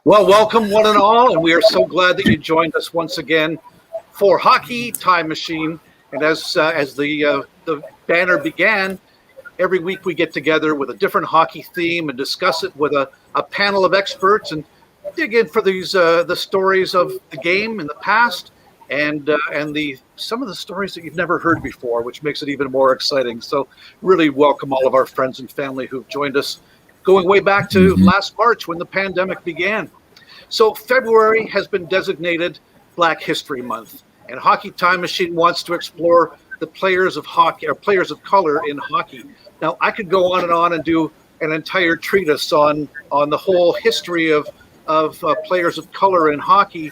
Well, welcome one and all, and we are so glad that you joined us once again for Hockey Time Machine. And as the banner began, every week we get together with a different hockey theme and discuss it with a panel of experts and dig in for these the stories of the game in the past and some of the stories that you've never heard before, which makes it even more exciting. So really welcome all of our friends and family who've joined us going way back to last March when the pandemic began. So February has been designated Black History Month, and Hockey Time Machine wants to explore the players of hockey, or players of color in hockey. Now, I could go on and do an entire treatise on the whole history of players of color in hockey,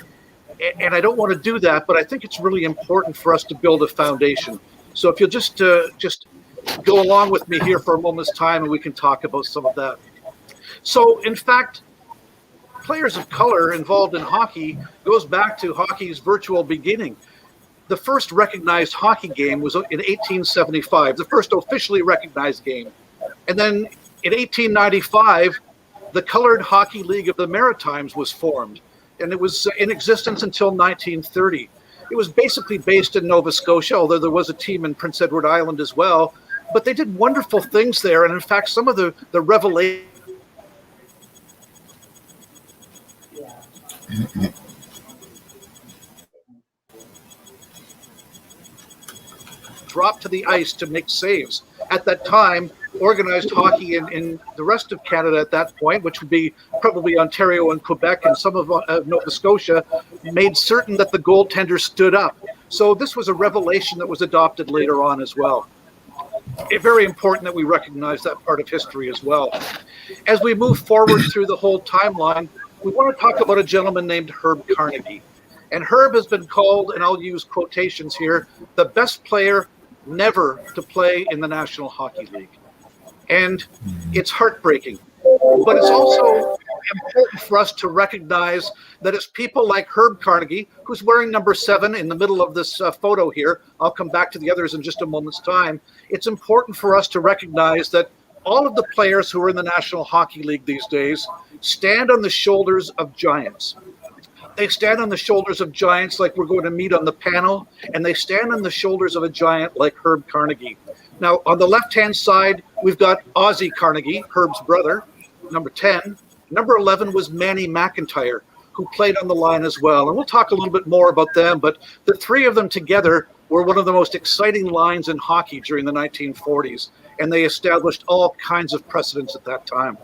and I don't want to do that, but I think it's really important for us to build a foundation. So if you'll just go along with me here for a moment's time and we can talk about some of that. So, in fact, players of color involved in hockey goes back to hockey's virtual beginning. The first recognized hockey game was in 1875, the first officially recognized game. And then in 1895, the Colored Hockey League of the Maritimes was formed, and it was in existence until 1930. It was basically based in Nova Scotia, although there was a team in Prince Edward Island as well. But they did wonderful things there, and in fact, some of the revelations dropped to the ice to make saves. At that time, organized hockey in the rest of Canada at that point, which would be probably Ontario and Quebec and some of Nova Scotia, made certain that the goaltender stood up. So this was a revelation that was adopted later on as well. It's very important that we recognize that part of history as well. As we move forward through the whole timeline, we want to talk about a gentleman named Herb Carnegie. And Herb has been called, and I'll use quotations here, the best player never to play in the National Hockey League. And it's heartbreaking. But it's also important for us to recognize that it's people like Herb Carnegie, who's wearing number 7 in the middle of this photo here. I'll come back to the others in just a moment's time. It's important for us to recognize that all of the players who are in the National Hockey League these days stand on the shoulders of giants. They stand on the shoulders of giants like we're going to meet on the panel, and they stand on the shoulders of a giant like Herb Carnegie. Now, on the left-hand side, we've got Ozzie Carnegie, Herb's brother, number 10. Number 11 was Manny Mcintyre, who played on the line as well. And we'll talk a little bit more about them, but the three of them together were one of the most exciting lines in hockey during the 1940s, and they established all kinds of precedents at that time.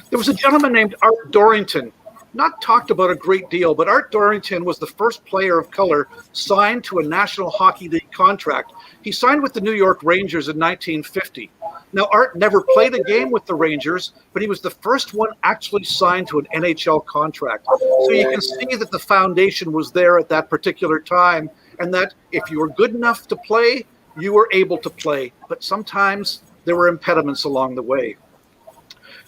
There was a gentleman named Art Dorington, not talked about a great deal, but Art Dorington was the first player of color signed to a National Hockey League contract. He signed with the New York Rangers in 1950. Now, Art never played a game with the Rangers, but he was the first one actually signed to an NHL contract. So you can see that the foundation was there at that particular time, and that if you were good enough to play, you were able to play. But sometimes there were impediments along the way.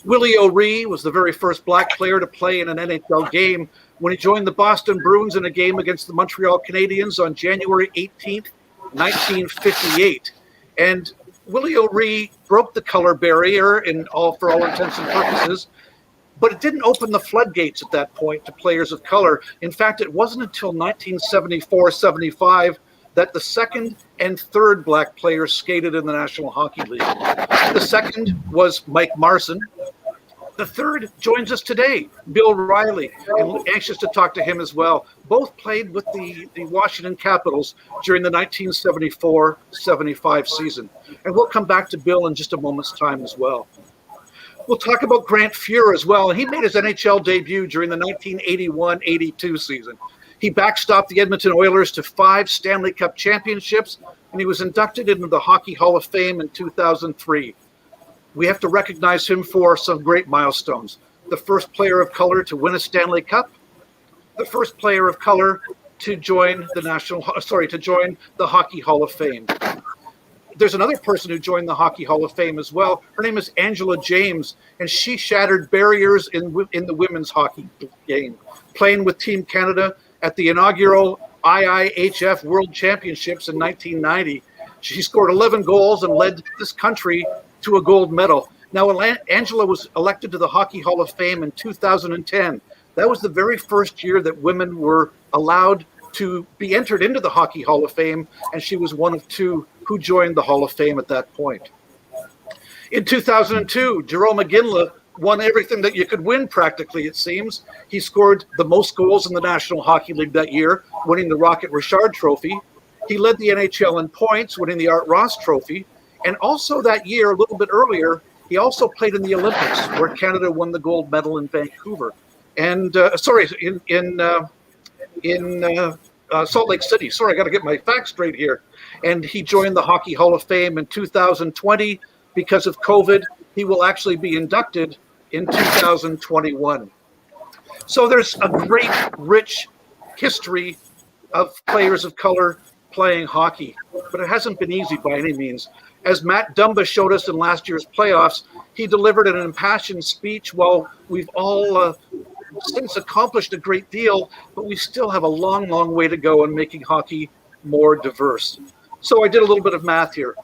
Willie O'Reilly was the very first black player to play in an NHL game when he joined the Boston Bruins in a game against the Montreal Canadiens on January 18th, 1958. And Willie O'Reilly broke the color barrier for all intents and purposes, but it didn't open the floodgates at that point to players of color. In fact, it wasn't until 1974-75 that the second and third black players skated in the National Hockey League. The second was Mike Marson. The third joins us today, Bill Riley, and anxious to talk to him as well. Both played with the Washington Capitals during the 1974-75 season. And we'll come back to Bill in just a moment's time as well. We'll talk about Grant Fuhr as well. And he made his NHL debut during the 1981-82 season. He backstopped the Edmonton Oilers to 5 Stanley Cup championships, and he was inducted into the Hockey Hall of Fame in 2003. We have to recognize him for some great milestones. The first player of color to win a Stanley Cup, the first player of color to join the Hockey Hall of Fame. There's another person who joined the Hockey Hall of Fame as well. Her name is Angela James, and she shattered barriers in the women's hockey game, playing with Team Canada at the inaugural IIHF World Championships in 1990. She scored 11 goals and led this country to a gold medal. Now, Angela was elected to the Hockey Hall of Fame in 2010. That was the very first year that women were allowed to be entered into the Hockey Hall of Fame, and she was one of 2 who joined the Hall of Fame at that point. In 2002, Jerome McKinley won everything that you could win, practically, it seems. He scored the most goals in the National Hockey League that year, winning the Rocket Richard Trophy. He led the NHL in points, winning the Art Ross Trophy. And also that year, a little bit earlier, he also played in the Olympics, where Canada won the gold medal in Vancouver. And in Salt Lake City. Sorry, I got to get my facts straight here. And he joined the Hockey Hall of Fame in 2020. Because of COVID, he will actually be inducted in 2021. So there's a great, rich history of players of color playing hockey, but it hasn't been easy by any means. As Matt Dumba showed us in last year's playoffs, he delivered an impassioned speech. While we've all since accomplished a great deal, but we still have a long, long way to go in making hockey more diverse. So I did a little bit of math here.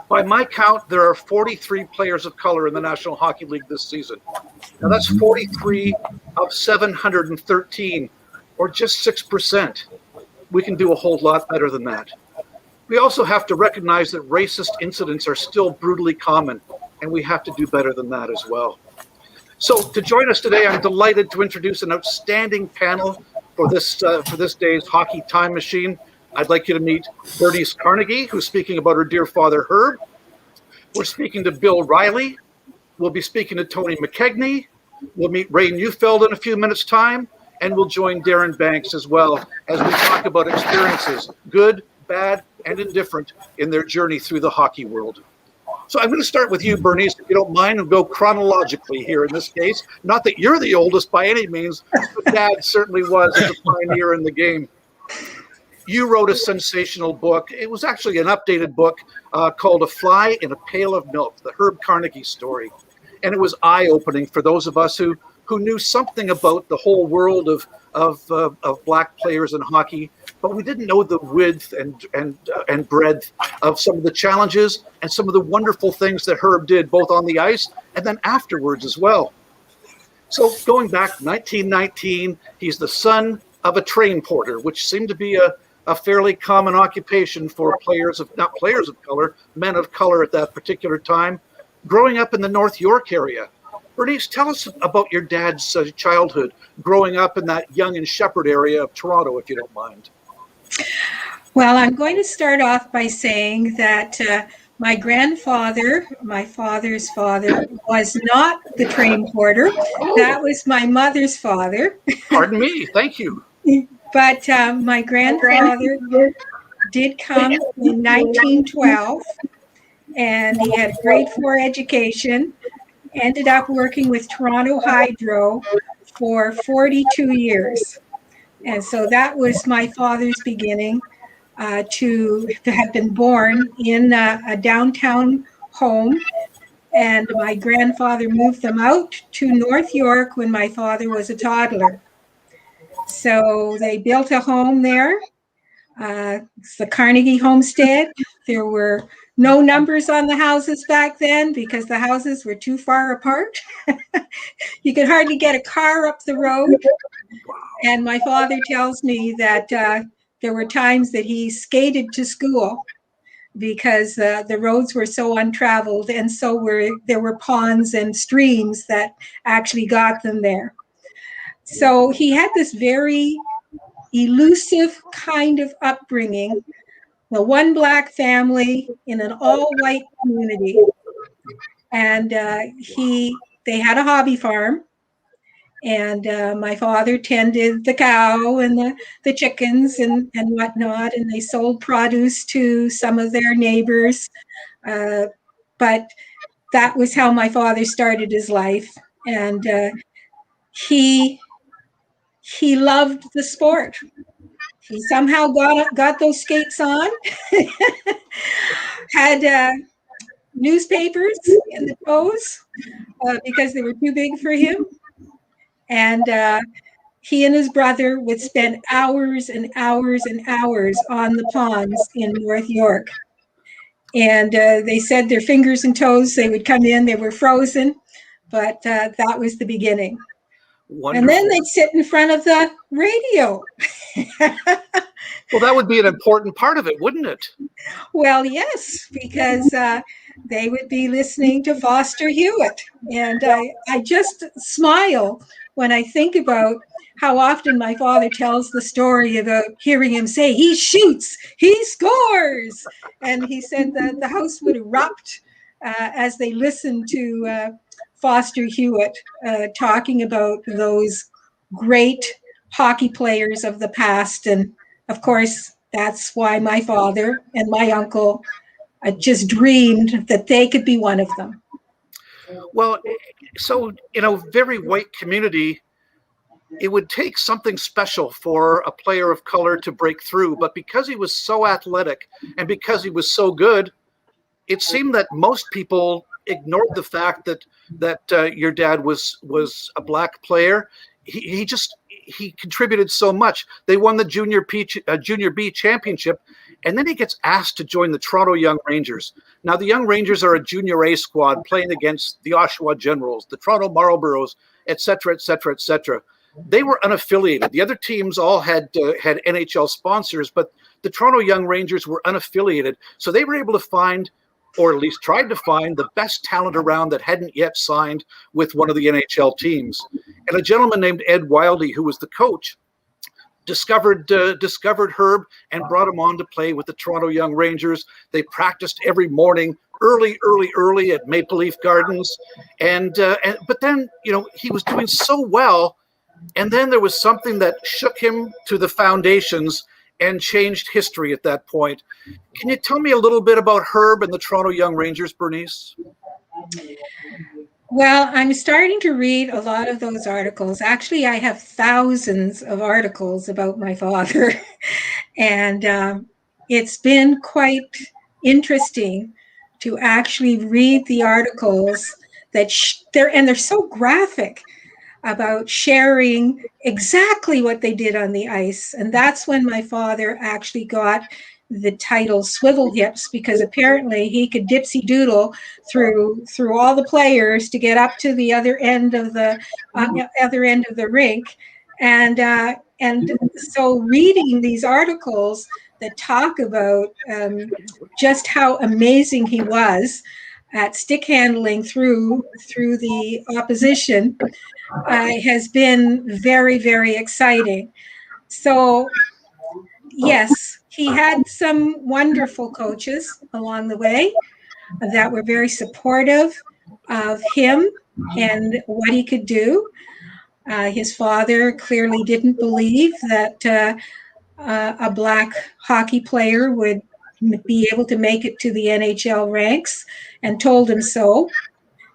By my count, there are 43 players of color in the National Hockey League this season. Now that's 43 of 713, or just 6%. We can do a whole lot better than that. We also have to recognize that racist incidents are still brutally common, and we have to do better than that as well. So to join us today, I'm delighted to introduce an outstanding panel for this day's Hockey Time Machine. I'd like you to meet Bernice Carnegie, who's speaking about her dear father, Herb. We're speaking to Bill Riley. We'll be speaking to Tony McKegney. We'll meet Ray Neufeld in a few minutes' time, and we'll join Darren Banks as well as we talk about experiences, good, bad, and indifferent, in their journey through the hockey world. So I'm going to start with you, Bernice, if you don't mind, and go chronologically here in this case. Not that you're the oldest by any means, but Dad certainly was as a pioneer in the game. You wrote a sensational book. It was actually an updated book called A Fly in a Pail of Milk, the Herb Carnegie story. And it was eye-opening for those of us who knew something about the whole world of black players in hockey, but we didn't know the width and breadth of some of the challenges and some of the wonderful things that Herb did, both on the ice and then afterwards as well. So going back 1919, he's the son of a train porter, which seemed to be a fairly common occupation for not players of color, men of color at that particular time, growing up in the North York area. Bernice, tell us about your dad's childhood, growing up in that Yonge and Sheppard area of Toronto, if you don't mind. Well, I'm going to start off by saying that my grandfather, my father's father, was not the train porter. That was my mother's father. Pardon me, thank you. But my grandfather did come in 1912, and he had a grade 4 education, ended up working with Toronto Hydro for 42 years. And so that was my father's beginning to have been born in a downtown home. And my grandfather moved them out to North York when my father was a toddler. So they built a home there. It's the Carnegie homestead. There were no numbers on the houses back then because the houses were too far apart. You could hardly get a car up the road. And my father tells me that there were times that he skated to school because the roads were so untraveled, and there were ponds and streams that actually got them there. So he had this very elusive kind of upbringing, the one black family in an all-white community, and they had a hobby farm. And my father tended the cow and the chickens and whatnot, and they sold produce to some of their neighbors. But that was how my father started his life. And he loved the sport. He somehow got those skates on, had newspapers in the toes because they were too big for him. And he and his brother would spend hours and hours and hours on the ponds in North York. And they said their fingers and toes, they would come in, they were frozen, but that was the beginning. Wonderful. And then they'd sit in front of the radio. Well, that would be an important part of it, wouldn't it? Well, yes, because they would be listening to Foster Hewitt. And I just smile when I think about how often my father tells the story about hearing him say, he shoots, he scores. And he said that the house would erupt as they listened to Foster Hewitt talking about those great hockey players of the past. And of course, that's why my father and my uncle just dreamed that they could be one of them. Well, so in a very white community, it would take something special for a player of color to break through. But because he was so athletic and because he was so good, it seemed that most people ignored the fact that your dad was a black player. He contributed so much. They won the Junior B championship, and then he gets asked to join the Toronto Young Rangers. Now, the Young Rangers are a Junior A squad playing against the Oshawa Generals, the Toronto Marlboros, et cetera, et cetera, et cetera. They were unaffiliated. The other teams all had NHL sponsors, but the Toronto Young Rangers were unaffiliated. So they were able to find, or at least tried to find, the best talent around that hadn't yet signed with one of the NHL teams. And a gentleman named Ed Wildey, who was the coach, discovered Herb and brought him on to play with the Toronto Young Rangers. They practiced every morning, early at Maple Leaf Gardens. But then, he was doing so well. And then there was something that shook him to the foundations and changed history at that point. Can you tell me a little bit about Herb and the Toronto Young Rangers, Bernice? Well, I'm starting to read a lot of those articles. Actually, I have thousands of articles about my father. And it's been quite interesting to actually read the articles that they're so graphic about sharing exactly what they did on the ice. And that's when my father actually got the title Swivel Hips, because apparently he could dipsy doodle through all the players to get up to the other end of the rink. And so reading these articles that talk about just how amazing he was at stick handling through the opposition has been very, very exciting. So, yes, he had some wonderful coaches along the way that were very supportive of him and what he could do. His father clearly didn't believe that a black hockey player would be able to make it to the NHL ranks, and told him so.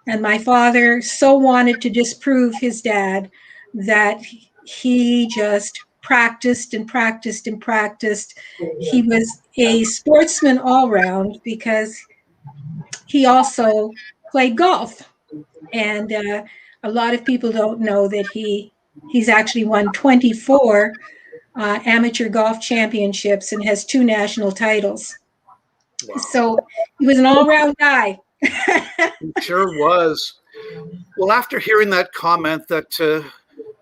And my father so wanted to disprove his dad that he just practiced and practiced and practiced. He was a sportsman all round because he also played golf. And a lot of people don't know that he's actually won 24 amateur golf championships and has 2 national titles. Wow. So he was an all-round guy. He sure was. Well, after hearing that comment that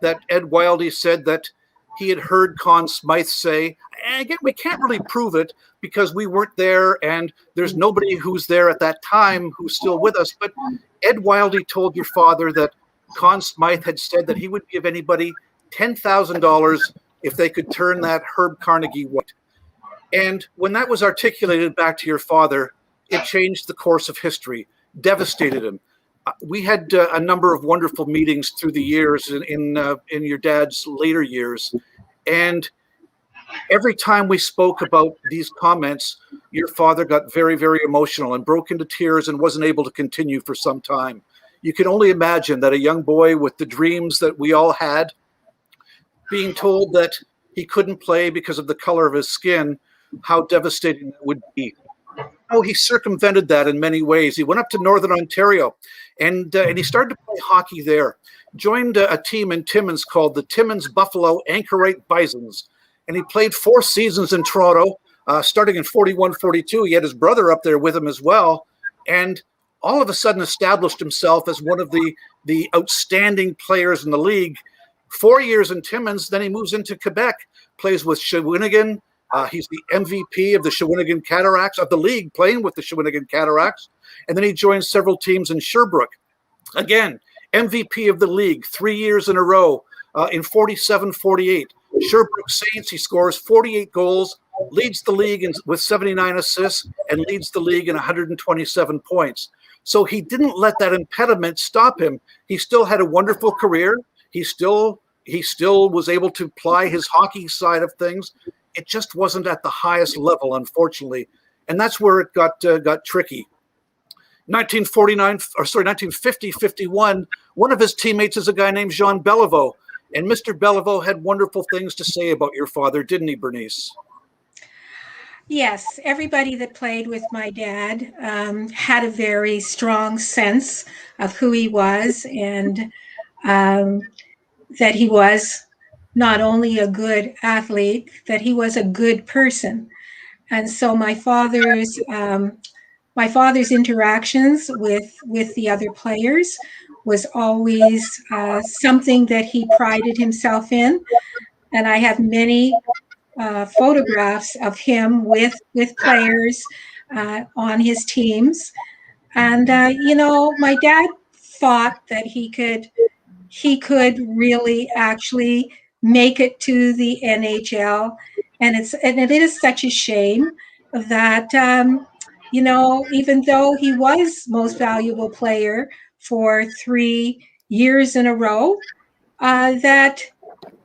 Ed Wildey said that he had heard Conn Smythe say, And again, we can't really prove it because we weren't there, and there's nobody who's there at that time who's still with us. But Ed Wildey told your father that Conn Smythe had said that he would give anybody $10,000 if they could turn that Herb Carnegie white. And when that was articulated back to your father, it changed the course of history, devastated him. We had a number of wonderful meetings through the years in your dad's later years. And every time we spoke about these comments, your father got very, very emotional and broke into tears and wasn't able to continue for some time. You can only imagine that a young boy with the dreams that we all had, being told that he couldn't play because of the color of his skin, how devastating that would be. Oh, he circumvented that in many ways. He went up to Northern Ontario and he started to play hockey there. Joined a team in Timmins called the Timmins Buffalo Anchorite Bisons. And he played 4 seasons in Toronto, starting in 41-42. He had his brother up there with him as well. And all of a sudden established himself as one of the outstanding players in the league. 4 years in Timmins, then he moves into Quebec, plays with Shawinigan. He's the MVP of the Shawinigan Cataracts, of the league, playing with the Shawinigan Cataracts. And then he joins several teams in Sherbrooke. Again, MVP of the league 3 years in a row in 47-48. Sherbrooke Saints, he scores 48 goals, leads the league with 79 assists, and leads the league in 127 points. So he didn't let that impediment stop him. He still had a wonderful career. He still was able to ply his hockey side of things. It just wasn't at the highest level, unfortunately. And that's where it got tricky. 1950-51, one of his teammates is a guy named Jean Beliveau. And Mr. Beliveau had wonderful things to say about your father, didn't he, Bernice? Yes, everybody that played with my dad had a very strong sense of who he was, and that he was not only a good athlete, that he was a good person. And so my father's interactions with the other players was always something that he prided himself in. And I have many photographs of him with players on his teams. And, my dad thought that he could really actually make it to the NHL. And it is such a shame that, even though he was most valuable player for 3 years in a row, that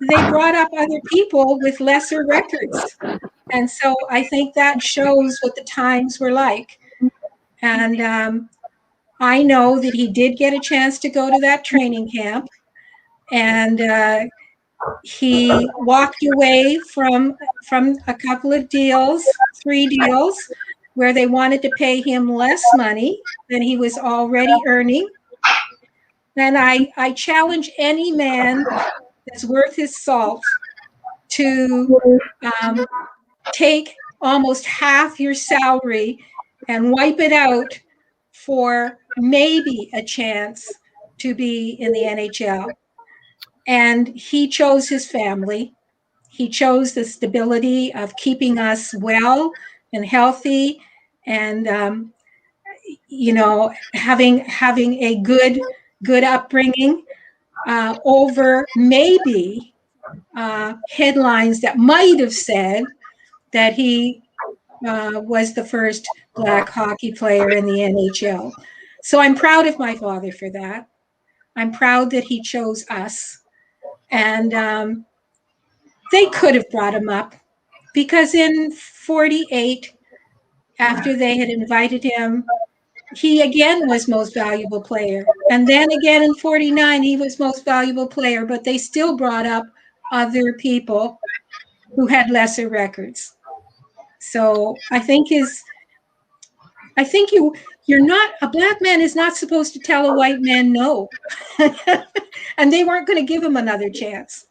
they brought up other people with lesser records. And so I think that shows what the times were like. And I know that he did get a chance to go to that training camp, and he walked away from a couple of deals, 3 deals, where they wanted to pay him less money than he was already earning. And I challenge any man that's worth his salt to take almost half your salary and wipe it out for maybe a chance to be in the NHL. And he chose his family. He chose the stability of keeping us well and healthy, and having a good upbringing over maybe headlines that might have said that he was the first Black hockey player in the NHL. So I'm proud of my father for that. I'm proud that he chose us. And they could have brought him up, because in 48, after they had invited him, he again was most valuable player. And then again in 49, he was most valuable player, but they still brought up other people who had lesser records. So I think you're not, a Black man is not supposed to tell a white man no. And they weren't going to give him another chance.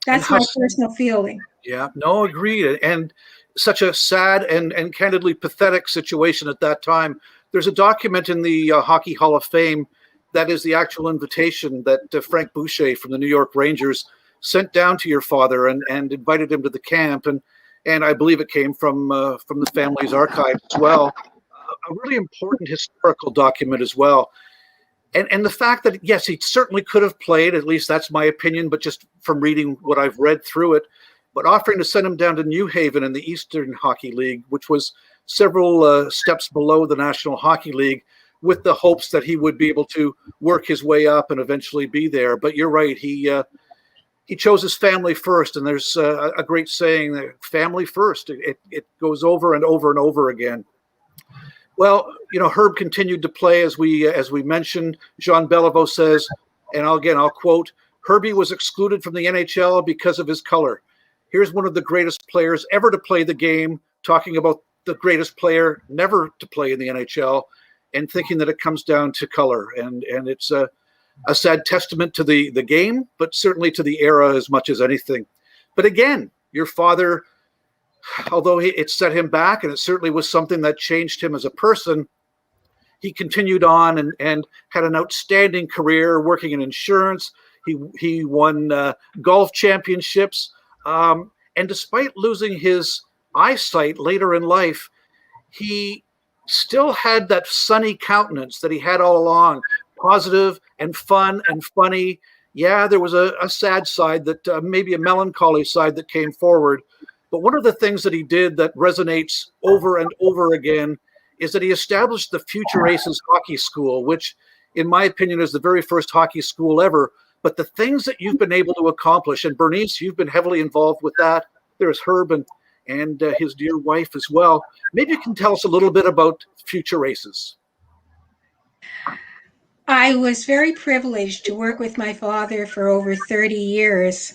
That's my personal feeling. Yeah, no, agreed. And such a sad and candidly pathetic situation at that time. There's a document in the Hockey Hall of Fame that is the actual invitation that Frank Boucher from the New York Rangers sent down to your father and invited him to the camp. And and I believe it came from the family's archive as well. A really important historical document as well. And the fact that, yes, he certainly could have played, at least that's my opinion, but just from reading what I've read through it, but offering to send him down to New Haven in the Eastern Hockey League, which was several steps below the National Hockey League, with the hopes that he would be able to work his way up and eventually be there. But you're right, he chose his family first, and there's a great saying, that family first. It goes over and over and over again. Well, Herb continued to play, as we mentioned. Jean Beliveau says, and I'll quote, "Herbie was excluded from the NHL because of his color. Here's one of the greatest players ever to play the game, talking about the greatest player never to play in the NHL, and thinking that it comes down to color." And it's a sad testament to the game, but certainly to the era as much as anything. But again, your father, although it set him back, and it certainly was something that changed him as a person, he continued on and had an outstanding career working in insurance. He won golf championships. And despite losing his eyesight later in life, he still had that sunny countenance that he had all along, positive and fun and funny. Yeah, there was a sad side, that maybe a melancholy side that came forward. But one of the things that he did that resonates over and over again is that he established the Future Aces Hockey School, which, in my opinion, is the very first hockey school ever. But the things that you've been able to accomplish, and Bernice, you've been heavily involved with that. There's Herb and his dear wife as well. Maybe you can tell us a little bit about Future Aces. I was very privileged to work with my father for over 30 years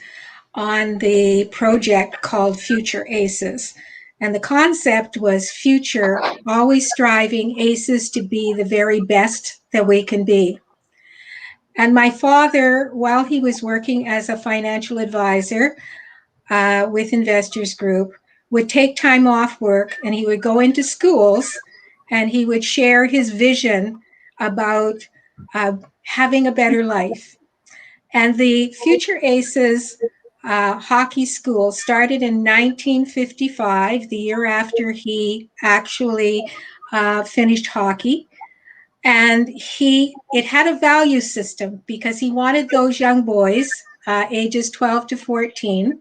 on the project called Future Aces. And the concept was future, always striving aces to be the very best that we can be. And my father, while he was working as a financial advisor with Investors Group, would take time off work, and he would go into schools and he would share his vision about having a better life. And the Future Aces hockey school started in 1955, the year after he actually finished hockey. And it had a value system because he wanted those young boys, ages 12 to 14,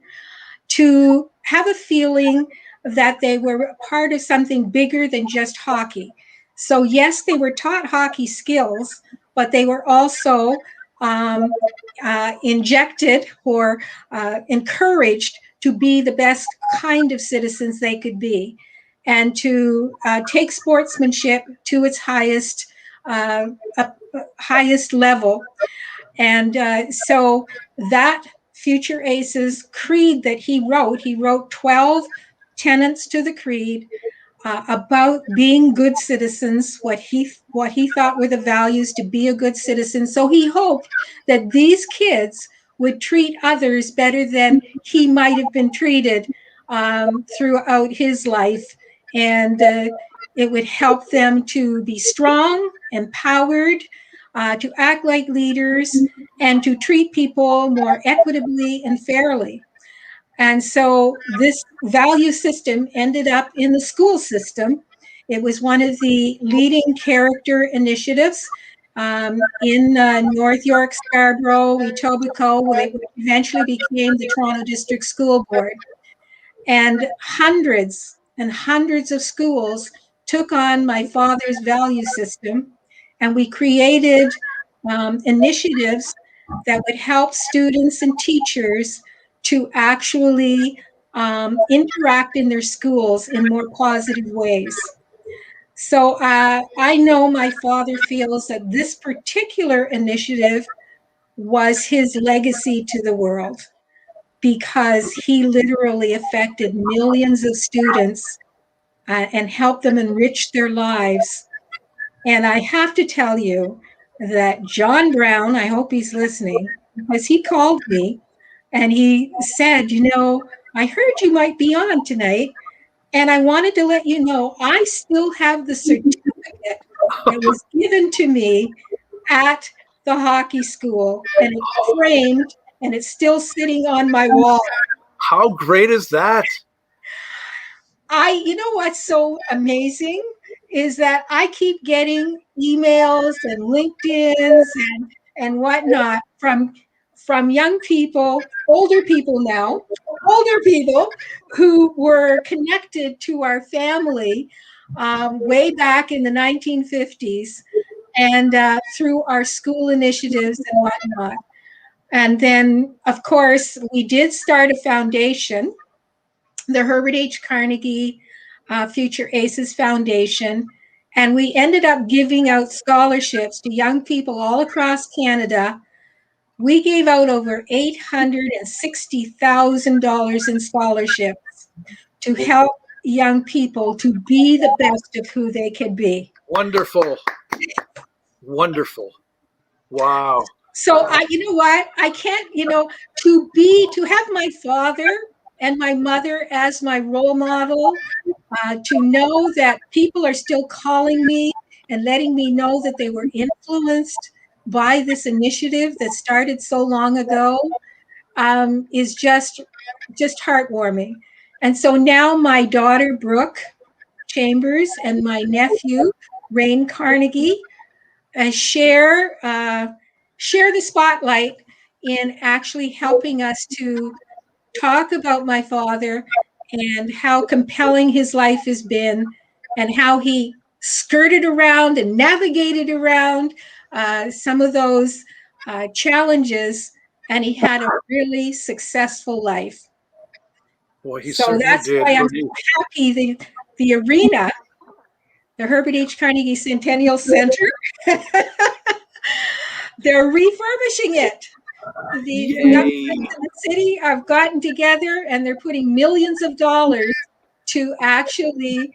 to have a feeling that they were part of something bigger than just hockey. So yes, they were taught hockey skills, but they were also injected or encouraged to be the best kind of citizens they could be, and to take sportsmanship to its highest level. And so that Future Aces creed that he wrote 12 tenets to the creed about being good citizens, what he thought were the values to be a good citizen. So he hoped that these kids would treat others better than he might have been treated throughout his life. And it would help them to be strong, empowered, to act like leaders, and to treat people more equitably and fairly. And so this value system ended up in the school system. It was one of the leading character initiatives in North York, Scarborough, Etobicoke, which eventually became the Toronto District School Board. And hundreds of schools took on my father's value system, and we created initiatives that would help students and teachers to actually interact in their schools in more positive ways. So I know my father feels that this particular initiative was his legacy to the world, because he literally affected millions of students and helped them enrich their lives. And I have to tell you that John Brown, I hope he's listening, because he called me and he said, I heard you might be on tonight, and I wanted to let you know I still have the certificate that was given to me at the hockey school, and it's framed and it's still sitting on my wall. How great is that? You know what's so amazing is that I keep getting emails and LinkedIn's and whatnot from young people, older people who were connected to our family way back in the 1950s and through our school initiatives and whatnot. And then, of course, we did start a foundation, the Herbert H. Carnegie Future Aces Foundation, and we ended up giving out scholarships to young people all across Canada. We gave out over $860,000 in scholarships to help young people to be the best of who they could be. Wonderful. Wonderful. Wow. So you know what? I can't, to have my father and my mother as my role model, to know that people are still calling me and letting me know that they were influenced by this initiative that started so long ago, is just heartwarming. And so now my daughter Brooke Chambers and my nephew Rain Carnegie share the spotlight in actually helping us to talk about my father and how compelling his life has been and how he skirted around and navigated around some of those challenges, and he had a really successful life. Boy, he So certainly that's did. why I'm so happy the arena, the Herbert H. Carnegie Centennial Center, they're refurbishing it. The young friends in the city have gotten together and they're putting millions of dollars to actually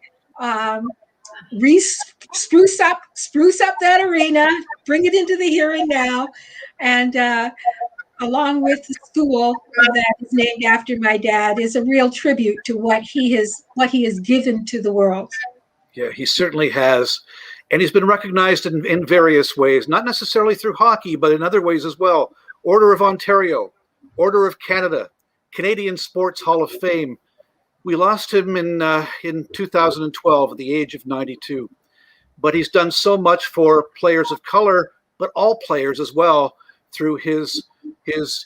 spruce up that arena, bring it into the here and now, and along with the school that is named after my dad, is a real tribute to what he has given to the world. Yeah, he certainly has. And he's been recognized in various ways, not necessarily through hockey, but in other ways as well. Order of Ontario, Order of Canada, Canadian Sports Hall of Fame. We lost him in 2012 at the age of 92. But he's done so much for players of color, but all players as well, through his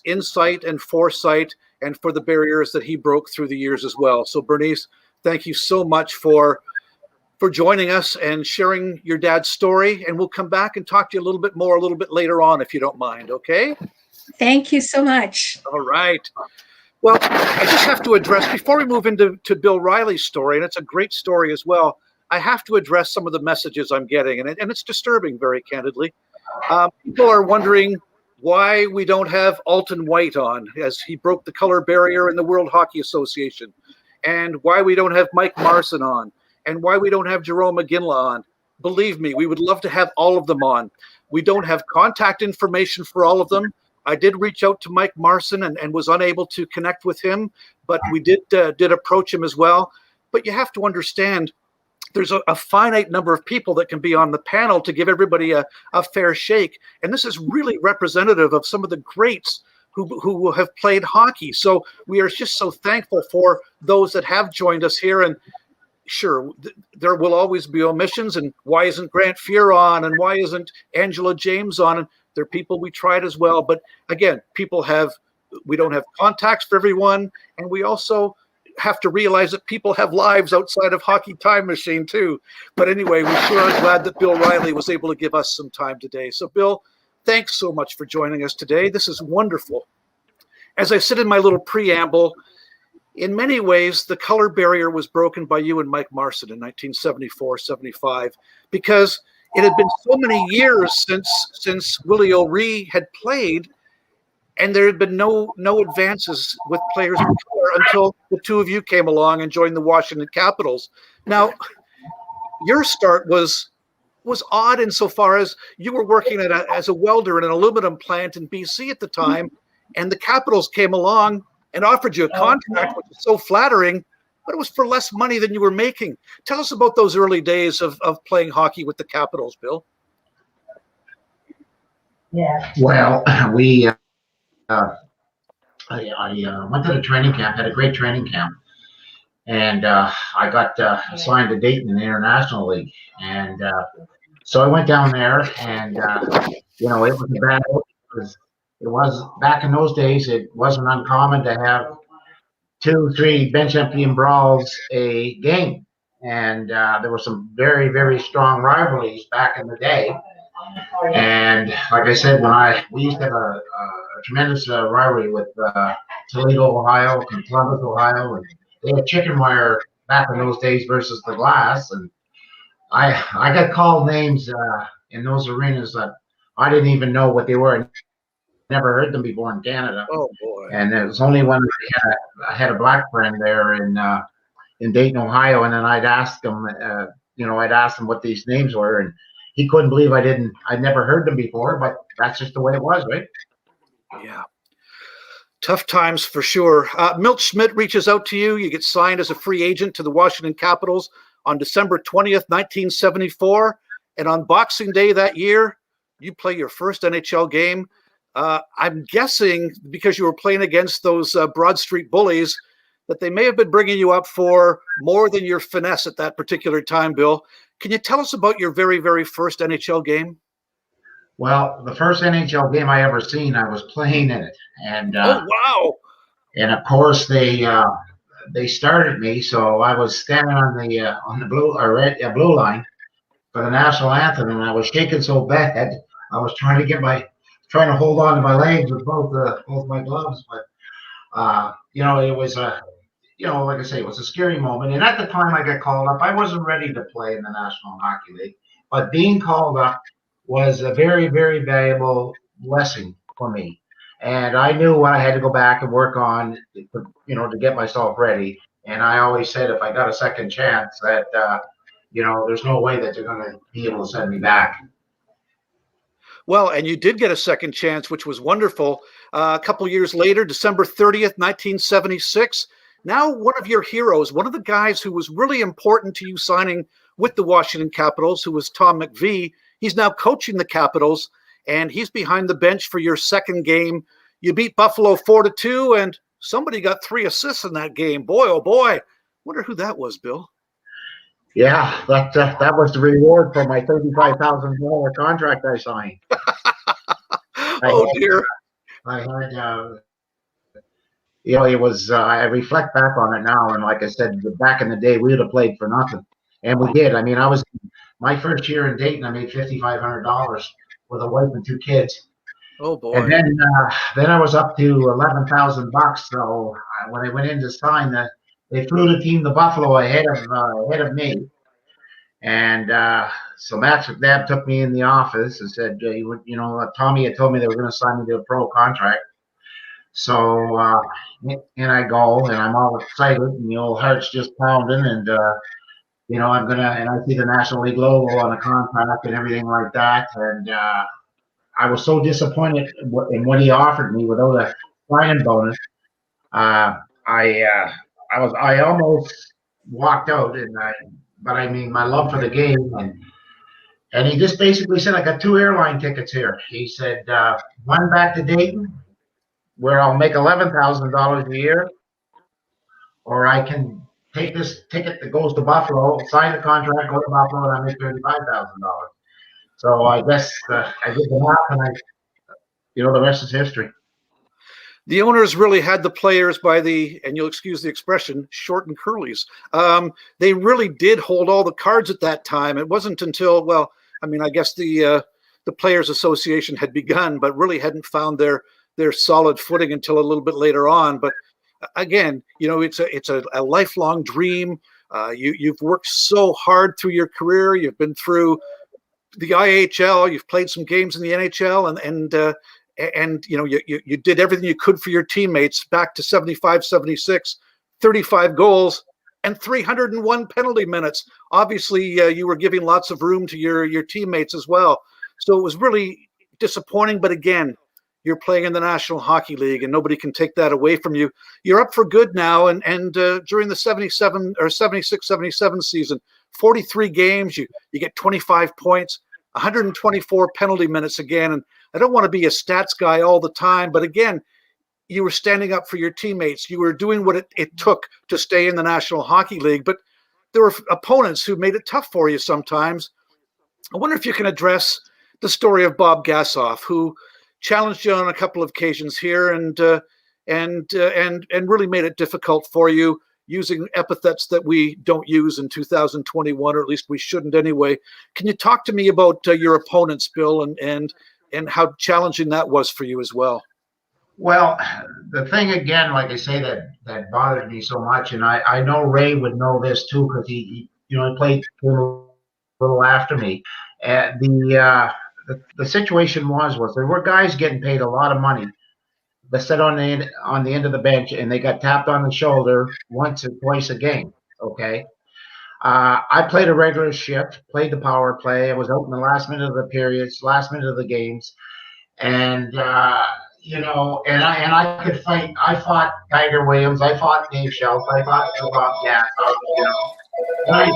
insight and foresight and for the barriers that he broke through the years as well. So Bernice, thank you so much for joining us and sharing your dad's story. And we'll come back and talk to you a little bit more a little bit later on, if you don't mind. Okay? Thank you so much. All right. Well, I just have to address, before we move into Bill Riley's story, and it's a great story as well, I have to address some of the messages I'm getting, and it's disturbing, very candidly. People are wondering why we don't have Alton White on, as he broke the color barrier in the World Hockey Association, and why we don't have Mike Marson on, and why we don't have Jerome McGinley on. Believe me, we would love to have all of them on. We don't have contact information for all of them. I did reach out to Mike Marson and was unable to connect with him, but we did approach him as well. But you have to understand, there's a finite number of people that can be on the panel to give everybody a fair shake. And this is really representative of some of the greats who have played hockey. So we are just so thankful for those that have joined us here. And sure, there will always be omissions. And why isn't Grant Fuhr on? And why isn't Angela James on? And they're people we tried as well. But again, we don't have contacts for everyone. And we also have to realize that people have lives outside of Hockey Time Machine too. But anyway, we sure are glad that Bill Riley was able to give us some time today. So Bill, thanks so much for joining us today. This is wonderful. As I said in my little preamble, in many ways, the color barrier was broken by you and Mike Marson in 1974-75, because it had been so many years since Willie O'Reilly had played, and there had been no advances with players of color until the two of you came along and joined the Washington Capitals. Now, your start was odd insofar as you were working as a welder in an aluminum plant in BC at the time, and the Capitals came along and offered you a contract, which is so flattering, but it was for less money than you were making. Tell us about those early days of playing hockey with the Capitals, Bill. Yeah. Well, we I went to the training camp, had a great training camp, and I got assigned to Dayton in the International League, and so I went down there, and it was a bad. It was back in those days. It wasn't uncommon to have 2-3 bench emptying brawls a game, and there were some very, very strong rivalries back in the day. And like I said, we used to have a tremendous rivalry with Toledo, Ohio, and Columbus, Ohio, and they had chicken wire back in those days versus the glass. And I got called names in those arenas that I didn't even know what they were. I never heard them before in Canada. Oh boy! And it was only when I had a black friend there in Dayton, Ohio, and then I'd ask him, what these names were, and he couldn't believe I'd never heard them before, but that's just the way it was, right? Yeah. Tough times for sure. Milt Schmidt reaches out to you. You get signed as a free agent to the Washington Capitals on December 20th, 1974. And on Boxing Day that year, you play your first NHL game. I'm guessing because you were playing against those Broad Street bullies that they may have been bringing you up for more than your finesse at that particular time, Bill. Can you tell us about your very, very first NHL game? Well, the first NHL game I ever seen, I was playing in it, and oh wow! And of course they started me, so I was standing on the blue line for the national anthem, and I was shaking so bad I was trying to hold on to my legs with both my gloves, but it was like I say, it was a scary moment. And at the time I got called up, I wasn't ready to play in the National Hockey League, but being called up was a very, very valuable blessing for me. And I knew what I had to go back and work on, to get myself ready. And I always said, if I got a second chance, that, there's no way that they're going to be able to send me back. Well, and you did get a second chance, which was wonderful. A couple of years later, December 30th, 1976. Now, one of your heroes, one of the guys who was really important to you signing with the Washington Capitals, who was Tom McVie, he's now coaching the Capitals, and he's behind the bench for your second game. You beat Buffalo 4-2, and somebody got 3 assists in that game. Boy, oh boy. Wonder who that was, Bill. Yeah, that was the reward for my $35,000 contract I signed. Dear. I had, it was, I reflect back on it now, and like I said, back in the day, we would have played for nothing. And we did. I mean, my first year in Dayton, I made $5,500 with a wife and 2 kids. Oh, boy. And then I was up to $11,000. So when I went in to sign, they flew the team to Buffalo ahead of me. And so Max McNabb took me in the office and said, Tommy had told me they were going to sign me to a pro contract. So and I go, and I'm all excited, and the old heart's just pounding, and and I see the National League logo on the contract and everything like that, and I was so disappointed in what he offered me without a signing bonus. I almost walked out, but I mean, my love for the game, and he just basically said, I got 2 airline tickets here. He said, one back to Dayton, where I'll make $11,000 a year, or I can take this ticket that goes to Buffalo, sign the contract, go to Buffalo, and I make $35,000. So I guess I did the math, and the rest is history. The owners really had the players by and you'll excuse the expression, short and curlies. They really did hold all the cards at that time. It wasn't until, I guess the Players Association had begun, but really hadn't found their solid footing until a little bit later on. But again, it's a lifelong dream. You've worked so hard through your career. You've been through the IHL. You've played some games in the NHL, and you did everything you could for your teammates back to 75, 76, 35 goals and 301 penalty minutes. Obviously, you were giving lots of room to your teammates as well. So it was really disappointing. But again, you're playing in the National Hockey League, and nobody can take that away from you. You're up for good now, and during the 77 or 76, 77 season, 43 games, you get 25 points, 124 penalty minutes again. And I don't want to be a stats guy all the time, but again, you were standing up for your teammates. You were doing what it took to stay in the National Hockey League, but there were opponents who made it tough for you sometimes. I wonder if you can address the story of Bob Gassoff, who challenged you on a couple of occasions here and really made it difficult for you, using epithets that we don't use in 2021, or at least we shouldn't anyway. Can you talk to me about your opponents, Bill, and how challenging that was for you as well? Well, the thing again, like I say, that bothered me so much, and I know Ray would know this too, because he played a little after me. The situation was there were guys getting paid a lot of money that sat on the end of the bench, and they got tapped on the shoulder once or twice a game. Okay, I played a regular shift, played the power play. I was out in the last minute of the periods, last minute of the games, and and I could fight. I fought Tiger Williams. I fought Neufeld. I fought Bob Gas. And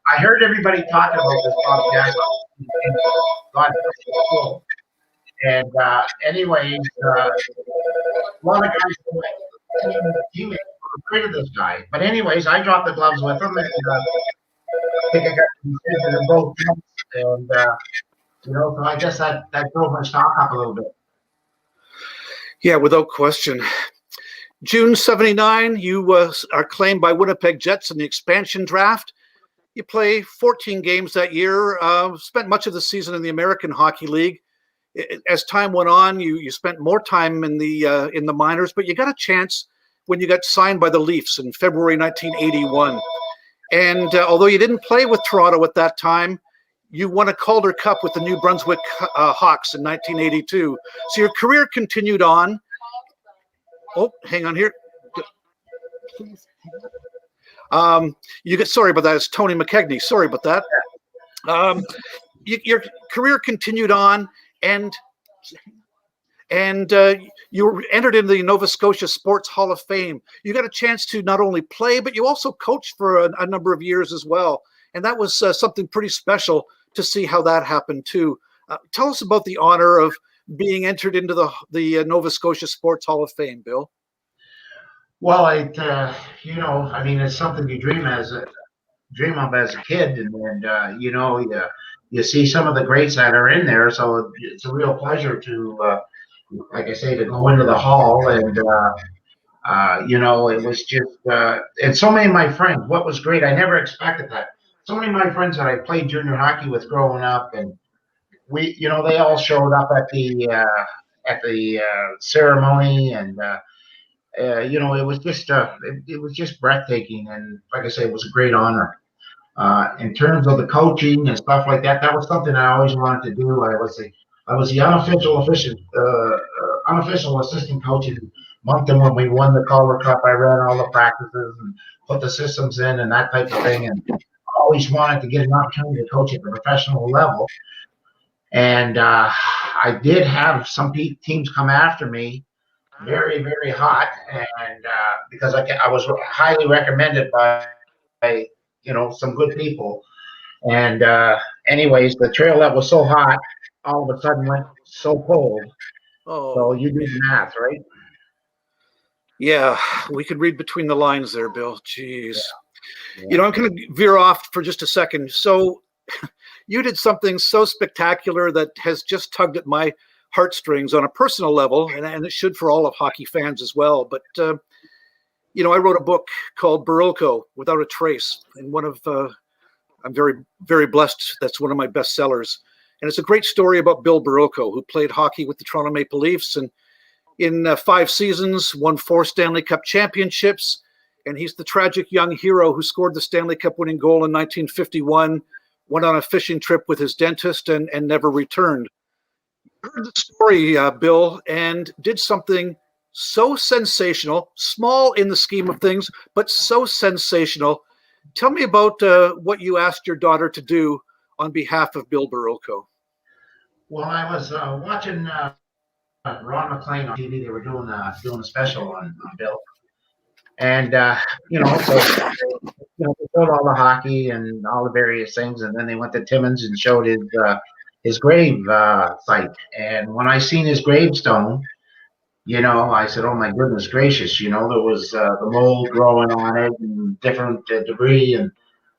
I heard everybody talking about this Bob Gas. God, cool. And anyways, a lot of guys were afraid of this guy. But anyways, I dropped the gloves with him, and I think I got the decision in both counts. And so I guess that drove my stock up a little bit. Yeah, without question. June 79, you are claimed by Winnipeg Jets in the expansion draft. You play 14 games that year, spent much of the season in the American Hockey League. As time went on, you spent more time in the minors, but you got a chance when you got signed by the Leafs in February 1981. And although you didn't play with Toronto at that time, you won a Calder Cup with the New Brunswick Hawks in 1982. So your career continued on. Oh, hang on here. Sorry about that. It's Tony McKegney. Sorry about that. Your career continued on, and you were entered into the Nova Scotia Sports Hall of Fame. You got a chance to not only play, but you also coached for a number of years as well. And that was something pretty special to see how that happened too. Tell us about the honor of being entered into the Nova Scotia Sports Hall of Fame, Bill. Well, it's something you dream of as a kid, and you see some of the greats that are in there. So it's a real pleasure to, like I say, to go into the hall, and it was just, and so many of my friends. What was great, I never expected that. So many of my friends that I played junior hockey with growing up, and they all showed up at the ceremony, and it was just breathtaking, and like I say, it was a great honor. In terms of the coaching and stuff like that, that was something I always wanted to do. I was the unofficial assistant coach in Moncton when we won the Calder Cup. I ran all the practices and put the systems in and that type of thing, and always wanted to get an opportunity to coach at the professional level. And I did have some teams come after me, very, very hot, and because I was highly recommended by some good people. And anyways, the trail that was so hot all of a sudden went so cold. Oh, so you do the math, right? Yeah, we could read between the lines there, Bill. Jeez. Yeah. I'm going to veer off for just a second. So you did something so spectacular that has just tugged at my heartstrings on a personal level, and it should for all of hockey fans as well. But, I wrote a book called Barilko, Without a Trace, and I'm very, very blessed. That's one of my best sellers. And it's a great story about Bill Barilko, who played hockey with the Toronto Maple Leafs, and in 5 seasons, won 4 Stanley Cup championships. And he's the tragic young hero who scored the Stanley Cup winning goal in 1951, went on a fishing trip with his dentist, and never returned. I heard the story, Bill, and did something so sensational, small in the scheme of things, but so sensational. Tell me about what you asked your daughter to do on behalf of Bill Barilko. Well, I was watching Ron McLean on TV. They were doing a special on Bill, and they showed all the hockey and all the various things, and then they went to Timmins and showed his grave site. And when I seen his gravestone, I said, oh my goodness gracious, there was the mold growing on it and different debris and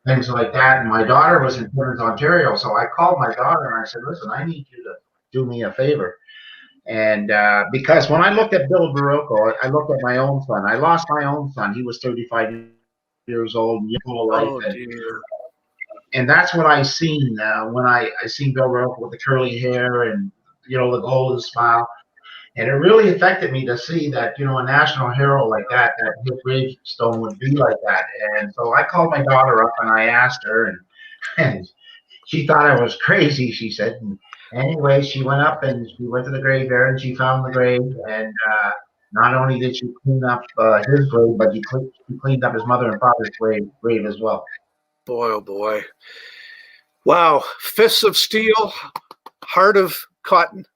things like that. And my daughter was in Plymouth, Ontario. So I called my daughter and I said, listen, I need you to do me a favor. And because when I looked at Bill Barocco, I looked at my own son. I lost my own son. He was 35 years old, full of life. Oh, dear. And that's what I seen when I seen Bill Barocco with the curly hair and, the golden smile. And it really affected me to see that, a national hero like that his gravestone would be like that. And so I called my daughter up and I asked her, and she thought I was crazy, she said. And anyway, she went up and she went to the graveyard and she found the grave. And not only did she clean up his grave, but she cleaned up his mother and father's grave as well. Boy, oh boy. Wow. Fists of steel, heart of cotton.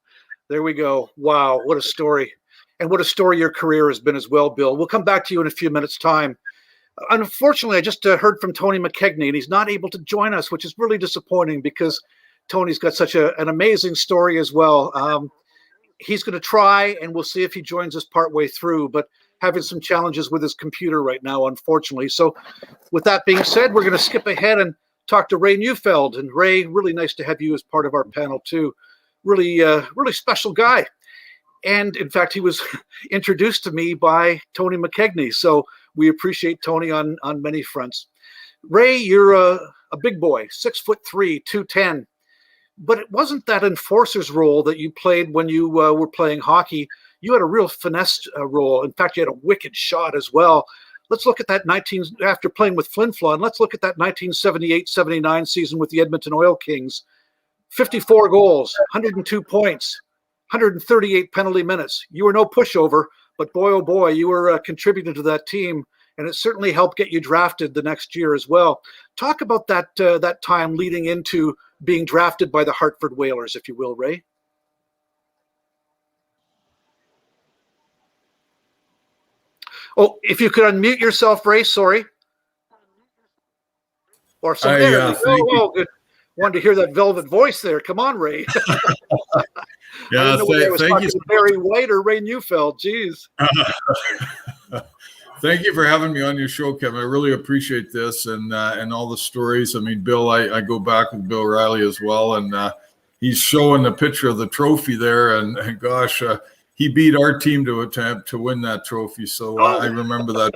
There we go. Wow, what a story. And what a story your career has been as well, Bill. We'll come back to you in a few minutes' time. Unfortunately, I just heard from Tony McKegney, and he's not able to join us, which is really disappointing because Tony's got such an amazing story as well. He's going to try, and we'll see if he joins us partway through, but having some challenges with his computer right now, unfortunately. So with that being said, we're going to skip ahead and talk to Ray Neufeld. And Ray, really nice to have you as part of our panel too. Really special guy. And in fact, he was introduced to me by Tony McKegney. So we appreciate Tony on many fronts. Ray, you're a big boy, 6'3", 210. But it wasn't that enforcer's role that you played when you were playing hockey. You had a real finesse role. In fact, you had a wicked shot as well. Let's look at that after playing with Flin Flon, let's look at that 1978-79 season with the Edmonton Oil Kings. 54 goals, 102 points, 138 penalty minutes. You were no pushover, but boy, oh boy, you were contributing to that team, and it certainly helped get you drafted the next year as well. Talk about that time leading into being drafted by the Hartford Whalers, if you will, Ray. Oh, if you could unmute yourself, Ray, sorry. Or something. Oh, good. Wanted to hear that velvet voice there. Come on, Ray. Yeah, thank you. Barry White or Ray Neufeld. Jeez. Thank you for having me on your show, Kevin. I really appreciate this and all the stories. I mean, Bill, I go back with Bill O'Reilly as well, and he's showing the picture of the trophy there, and gosh, he beat our team to win that trophy. So I remember that.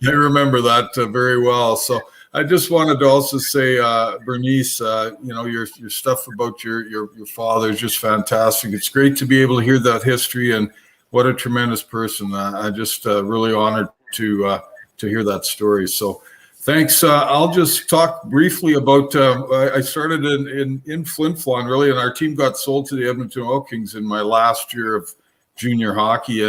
I remember that very well. So I just wanted to also say, Bernice, your stuff about your father is just fantastic. It's great to be able to hear that history, and what a tremendous person. I just really honored to hear that story. So thanks. I'll just talk briefly about, I started in Flin Flon, really, and our team got sold to the Edmonton Oil Kings in my last year of junior hockey.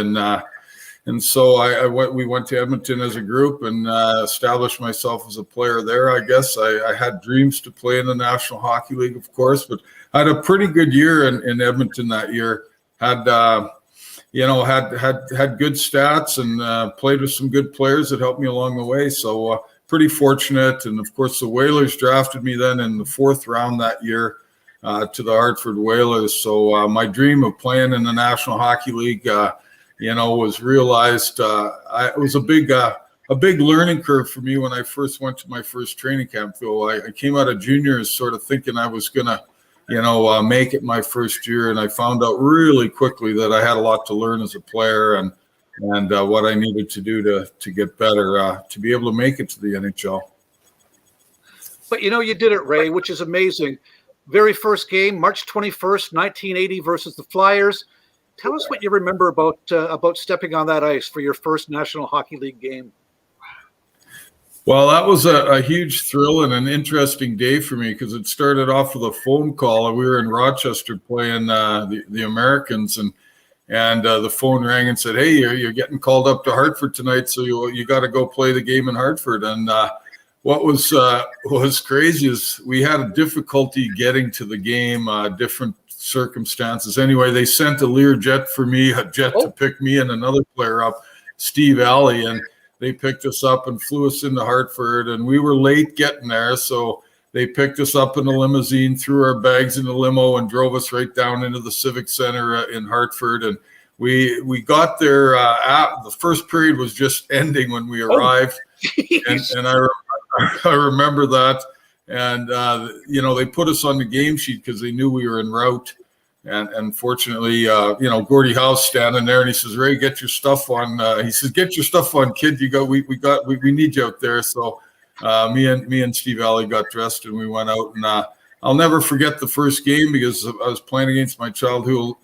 And so we went to Edmonton as a group and established myself as a player there. I guess I had dreams to play in the National Hockey League, of course, but I had a pretty good year in Edmonton that year. Had good stats and played with some good players that helped me along the way. So pretty fortunate. And of course, the Whalers drafted me then in the 4th round that year to the Hartford Whalers. So my dream of playing in the National Hockey League, was realized. It was a big learning curve for me when I first went to my first training camp. Though I came out of juniors sort of thinking I was gonna, make it my first year, and I found out really quickly that I had a lot to learn as a player and what I needed to do to get better to be able to make it to the NHL. But you did it, Ray, which is amazing. Very first game, March 21st, 1980 versus the Flyers. Tell us what you remember about stepping on that ice for your first National Hockey League game. Well, that was a huge thrill and an interesting day for me because it started off with a phone call. We were in Rochester playing the Americans, and the phone rang and said, "Hey, you're getting called up to Hartford tonight, so you got to go play the game in Hartford." And what was crazy is we had a difficulty getting to the game, different circumstances. Anyway, they sent a Learjet for me, a jet to pick me and another player up, Steve Alley, and they picked us up and flew us into Hartford, and we were late getting there, so they picked us up in a limousine, threw our bags in the limo, and drove us right down into the Civic Center in Hartford. And we got there. The first period was just ending when we arrived, and I remember that. And they put us on the game sheet because they knew we were en route. And fortunately, Gordie Howe's standing there, and he says, "Ray, get your stuff on." He says, "Get your stuff on, kid. We need you out there." So me and Steve Alley got dressed, and we went out. And I'll never forget the first game because I was playing against my childhood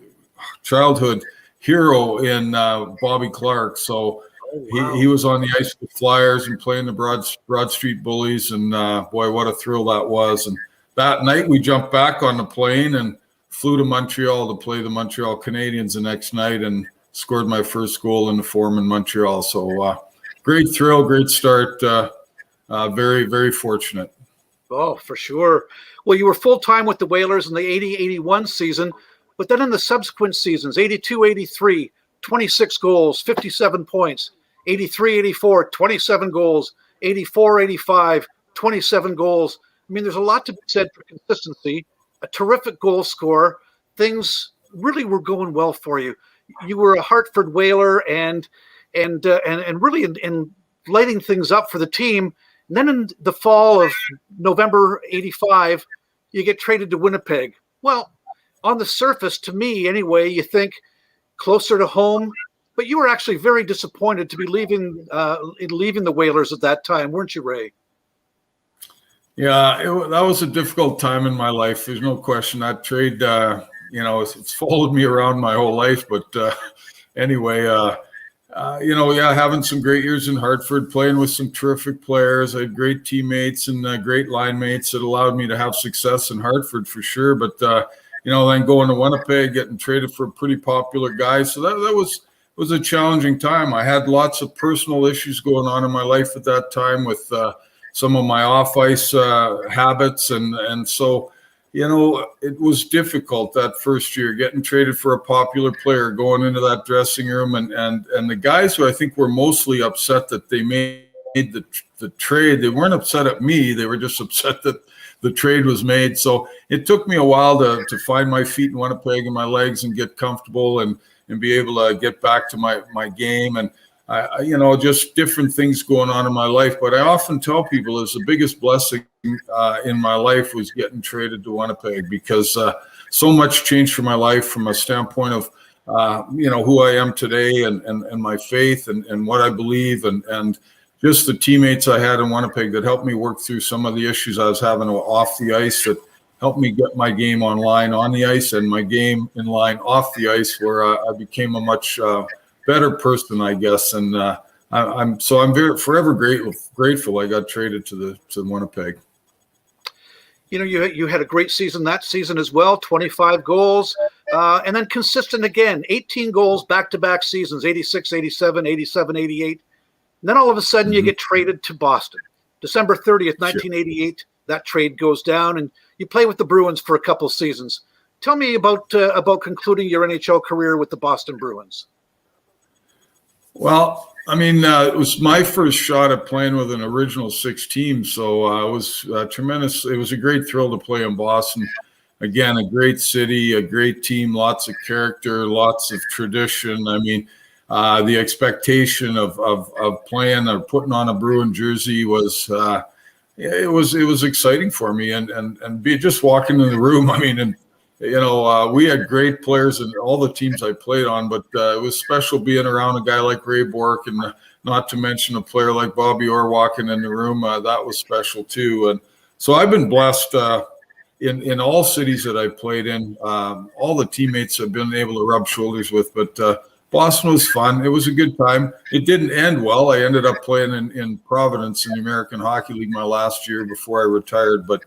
hero in Bobby Clark. So he was on the ice with Flyers and playing the Broad Street Bullies, and boy, what a thrill that was! And that night we jumped back on the plane and flew to Montreal to play the Montreal Canadiens the next night and scored my first goal in the Forum in Montreal. So great thrill, great start. Very, very fortunate. Oh, for sure. Well, you were full-time with the Whalers in the 80-81 season, but then in the subsequent seasons, 82-83, 26 goals, 57 points, 83-84, 27 goals, 84-85, 27 goals. I mean, there's a lot to be said for consistency. A terrific goal scorer. Things really were going well for you. You were a Hartford Whaler and really in lighting things up for the team. And then in the fall of November 85, you get traded to Winnipeg. Well, on the surface, to me anyway, you think closer to home, but you were actually very disappointed to be leaving the Whalers at that time, weren't you, Ray? Yeah, that was a difficult time in my life. There's no question. That trade, it's followed me around my whole life. But anyway, having some great years in Hartford, playing with some terrific players. I had great teammates and great line mates that allowed me to have success in Hartford for sure. But, then going to Winnipeg, getting traded for a pretty popular guy. So that was a challenging time. I had lots of personal issues going on in my life at that time with some of my off-ice habits. And so, it was difficult that first year, getting traded for a popular player, going into that dressing room. And the guys who I think were mostly upset that they made the trade, they weren't upset at me. They were just upset that the trade was made. So it took me a while to find my feet in Winnipeg and my legs and get comfortable and be able to get back to my game. And just different things going on in my life. But I often tell people it's the biggest blessing in my life was getting traded to Winnipeg because so much changed for my life from a standpoint of, who I am today and my faith and what I believe and just the teammates I had in Winnipeg that helped me work through some of the issues I was having off the ice that helped me get my game online on the ice and my game in line off the ice where I became a much better person, I guess, and I'm very forever grateful I got traded to Winnipeg. You had a great season that season as well, 25 goals, and then consistent again, 18 goals back-to-back seasons, 86, 87, 87, 88. And then all of a sudden you get traded to Boston. December 30th, 1988, that trade goes down, and you play with the Bruins for a couple seasons. Tell me about concluding your NHL career with the Boston Bruins. Well, it was my first shot at playing with an original six team, so it was tremendous. It was a great thrill to play in Boston. Again, a great city, a great team, lots of character, lots of tradition. The expectation of playing or putting on a Bruin jersey was it was exciting for me, and be just walking in the room. We had great players in all the teams I played on, but it was special being around a guy like Ray Bourque and not to mention a player like Bobby Orr walking in the room. That was special too. And so I've been blessed in all cities that I played in. All the teammates I've been able to rub shoulders with, but Boston was fun. It was a good time. It didn't end well. I ended up playing in Providence in the American Hockey League my last year before I retired, but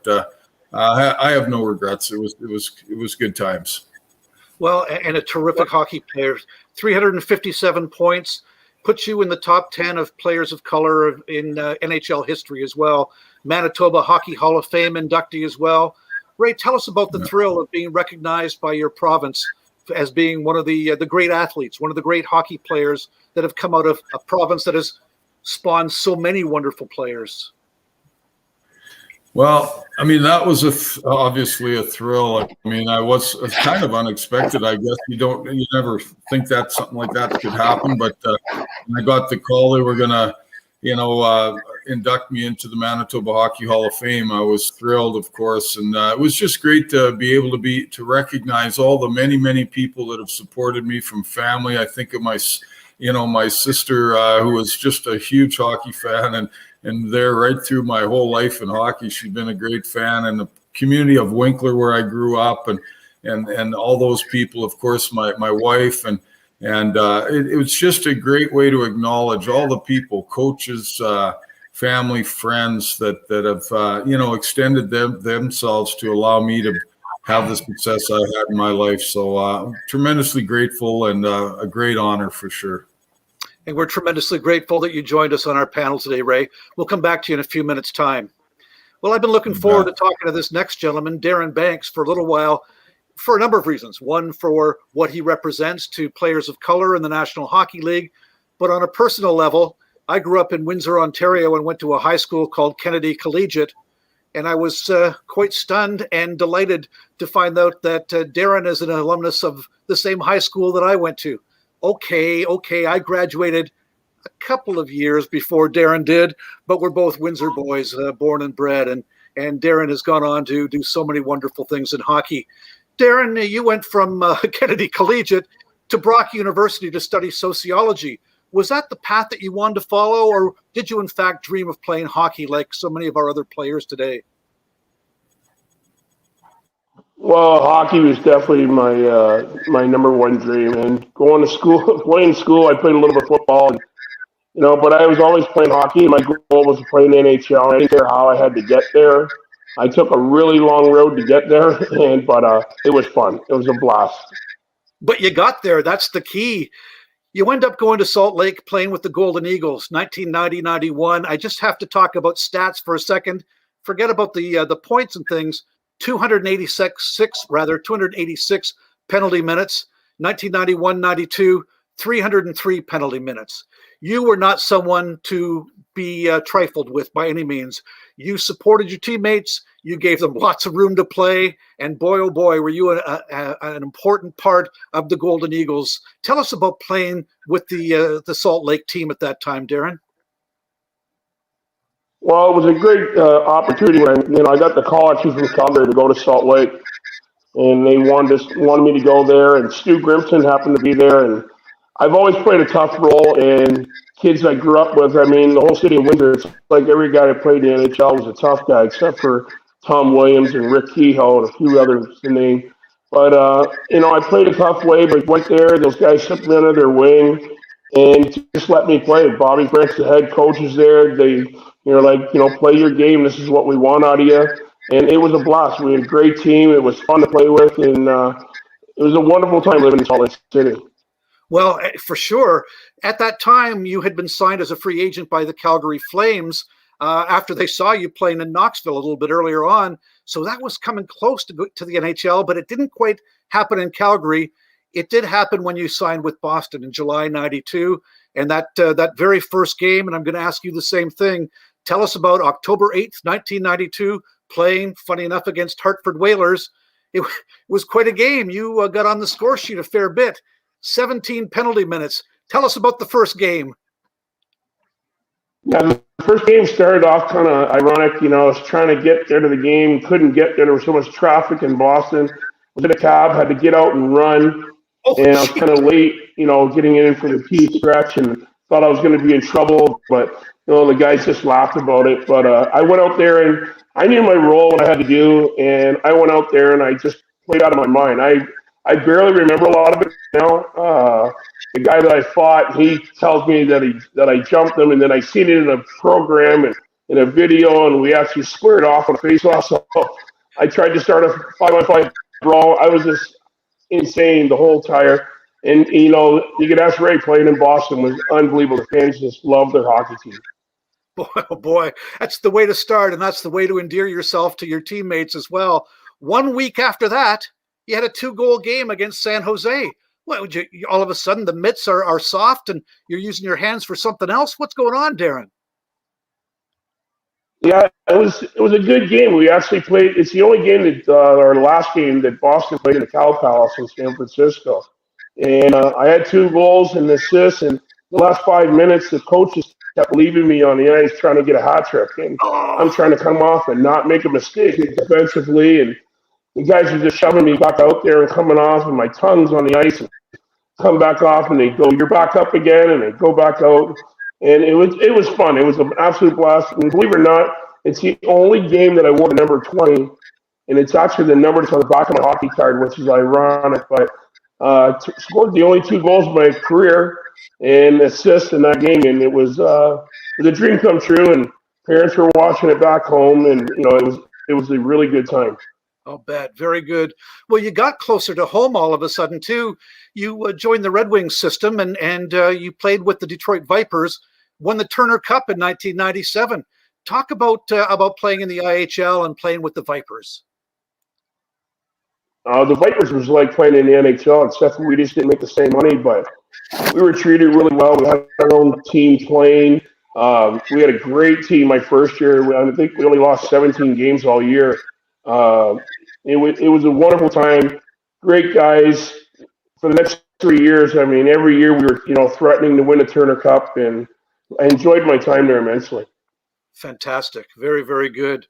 I have no regrets. It was good times. Well, and a terrific hockey player, 357 points, puts you in the top 10 of players of color in NHL history as well. Manitoba Hockey Hall of Fame inductee as well. Ray, tell us about the thrill of being recognized by your province as being one of the great athletes, one of the great hockey players that have come out of a province that has spawned so many wonderful players. Well, I mean, that was obviously a thrill. I mean, it's kind of unexpected. I guess you never think that something like that could happen. But when I got the call, they were gonna, induct me into the Manitoba Hockey Hall of Fame. I was thrilled, of course, and it was just great to be able to recognize all the many, many people that have supported me, from family. I think of my sister, who was just a huge hockey fan, and there right through my whole life in hockey, she's been a great fan. And the community of Winkler, where I grew up, and all those people, of course, my wife, and it was just a great way to acknowledge all the people, coaches, family, friends that have extended themselves to allow me to have the success I had in my life. So I'm tremendously grateful, and a great honor for sure. And we're tremendously grateful that you joined us on our panel today, Ray. We'll come back to you in a few minutes' time. Well, I've been looking forward to talking to this next gentleman, Darren Banks, for a little while, for a number of reasons. One, for what he represents to players of color in the National Hockey League. But on a personal level, I grew up in Windsor, Ontario, and went to a high school called Kennedy Collegiate. And I was quite stunned and delighted to find out that Darren is an alumnus of the same high school that I went to. Okay, I graduated a couple of years before Darren did, but we're both Windsor boys, born and bred, and Darren has gone on to do so many wonderful things in hockey. Darren, you went from Kennedy Collegiate to Brock University to study sociology. Was that the path that you wanted to follow, or did you in fact dream of playing hockey like so many of our other players today? Well, hockey was definitely my number one dream. And going to school, playing school, I played a little bit of football, but I was always playing hockey. My goal was to play in the NHL. I didn't care how I had to get there. I took a really long road to get there, but it was fun. It was a blast. But you got there. That's the key. You end up going to Salt Lake, playing with the Golden Eagles, 1990-91. I just have to talk about stats for a second. Forget about the points and things. 286 penalty minutes. 1991-92, 303 penalty minutes. You were not someone to be trifled with by any means. You supported your teammates. You gave them lots of room to play. And boy, oh boy, were you an important part of the Golden Eagles. Tell us about playing with the Salt Lake team at that time, Darren. Well, it was a great opportunity when I got the call actually from Calgary to go to Salt Lake, and they wanted me to go there. And Stu Grimson happened to be there, and I've always played a tough role. And kids I grew up with, I mean, the whole city of Windsor, it's like every guy that played in the NHL was a tough guy, except for Tom Williams and Rick Kehoe and a few others to name. But I played a tough way, but went there. Those guys took me under their wing and just let me play. Bobby French, the head coach, is there. You're like, play your game. This is what we want out of you. And it was a blast. We had a great team. It was fun to play with. And it was a wonderful time living in Salt Lake City. Well, for sure. At that time, you had been signed as a free agent by the Calgary Flames after they saw you playing in Knoxville a little bit earlier on. So that was coming close to the NHL, but it didn't quite happen in Calgary. It did happen when you signed with Boston in July '92. And that very first game, and I'm going to ask you the same thing. Tell us about October 8th, 1992, playing, funny enough, against Hartford Whalers. It was quite a game. You got on the score sheet a fair bit. 17 penalty minutes. Tell us about the first game. Yeah, the first game started off kind of ironic. I was trying to get there to the game, couldn't get there. There was so much traffic in Boston. I was in a cab, had to get out and run. And I was kind of late, getting in for the T stretch, and thought I was going to be in trouble. But, the guys just laughed about it. But I went out there, and I knew my role, what I had to do. And I went out there, and I just played out of my mind. I barely remember a lot of it now. The guy that I fought, he tells me that I jumped him, and then I seen it in a program and in a video, and we actually squared off on a face-off. So I tried to start a 5-on-5 brawl. I was just insane the whole tire. And, you could ask Ray, playing in Boston was unbelievable. The fans just love their hockey team. Boy, oh boy, that's the way to start, and that's the way to endear yourself to your teammates as well. 1 week after that, you had a 2-goal game against San Jose. What would you all of a sudden the mitts are soft and you're using your hands for something else? What's going on, Darren? Yeah, it was a good game. We actually played. It's the only game that our last game that Boston played in the Cow Palace in San Francisco, and I had 2 goals and assists. And the last 5 minutes, the coaches kept leaving me on the ice trying to get a hat trick, and I'm Oh, trying to come off and not make a mistake defensively, and the guys are just shoving me back out there and coming off, and my tongue's on the ice, and come back off, and they go, "You're back up again," and they go back out. And it was fun. It was an absolute blast. And believe it or not, it's the only game that I wore the number 20, and it's actually the number that's on the back of my hockey card, which is ironic. But scored the only 2 goals of my career and assists in that game, and it was a dream come true. And parents were watching it back home, and it was a really good time. I'll bet. Very good. Well, you got closer to home all of a sudden, too. You joined the Red Wings system, and you played with the Detroit Vipers, won the Turner Cup in 1997. Talk about playing in the IHL and playing with the Vipers. The Vipers was like playing in the NHL, except for we just didn't make the same money, but we were treated really well. We had our own team playing. We had a great team my first year. I think we only lost 17 games all year. It was a wonderful time. Great guys. For the next 3 years, I mean, every year we were, threatening to win a Turner Cup, and I enjoyed my time there immensely. Fantastic. Very, very good.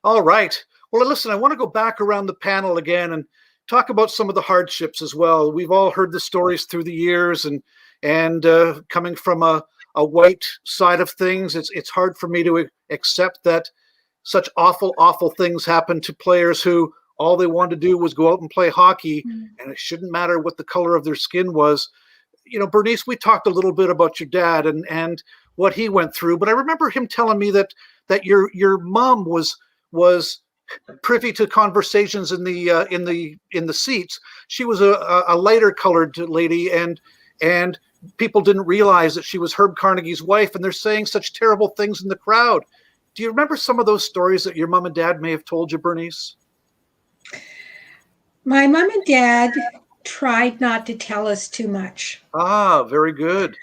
All right. Well, listen, I want to go back around the panel again and talk about some of the hardships as well. We've all heard the stories through the years, and coming from a white side of things, it's hard for me to accept that such awful, awful things happen to players who all they wanted to do was go out and play hockey, and it shouldn't matter what the color of their skin was. Bernice, we talked a little bit about your dad and what he went through, but I remember him telling me that your mom was privy to conversations in the seats. She was a lighter colored lady, and people didn't realize that she was Herb Carnegie's wife, and they're saying such terrible things in the crowd. Do you remember some of those stories that your mom and dad may have told you, Bernice? My mom and dad tried not to tell us too much. Ah, very good.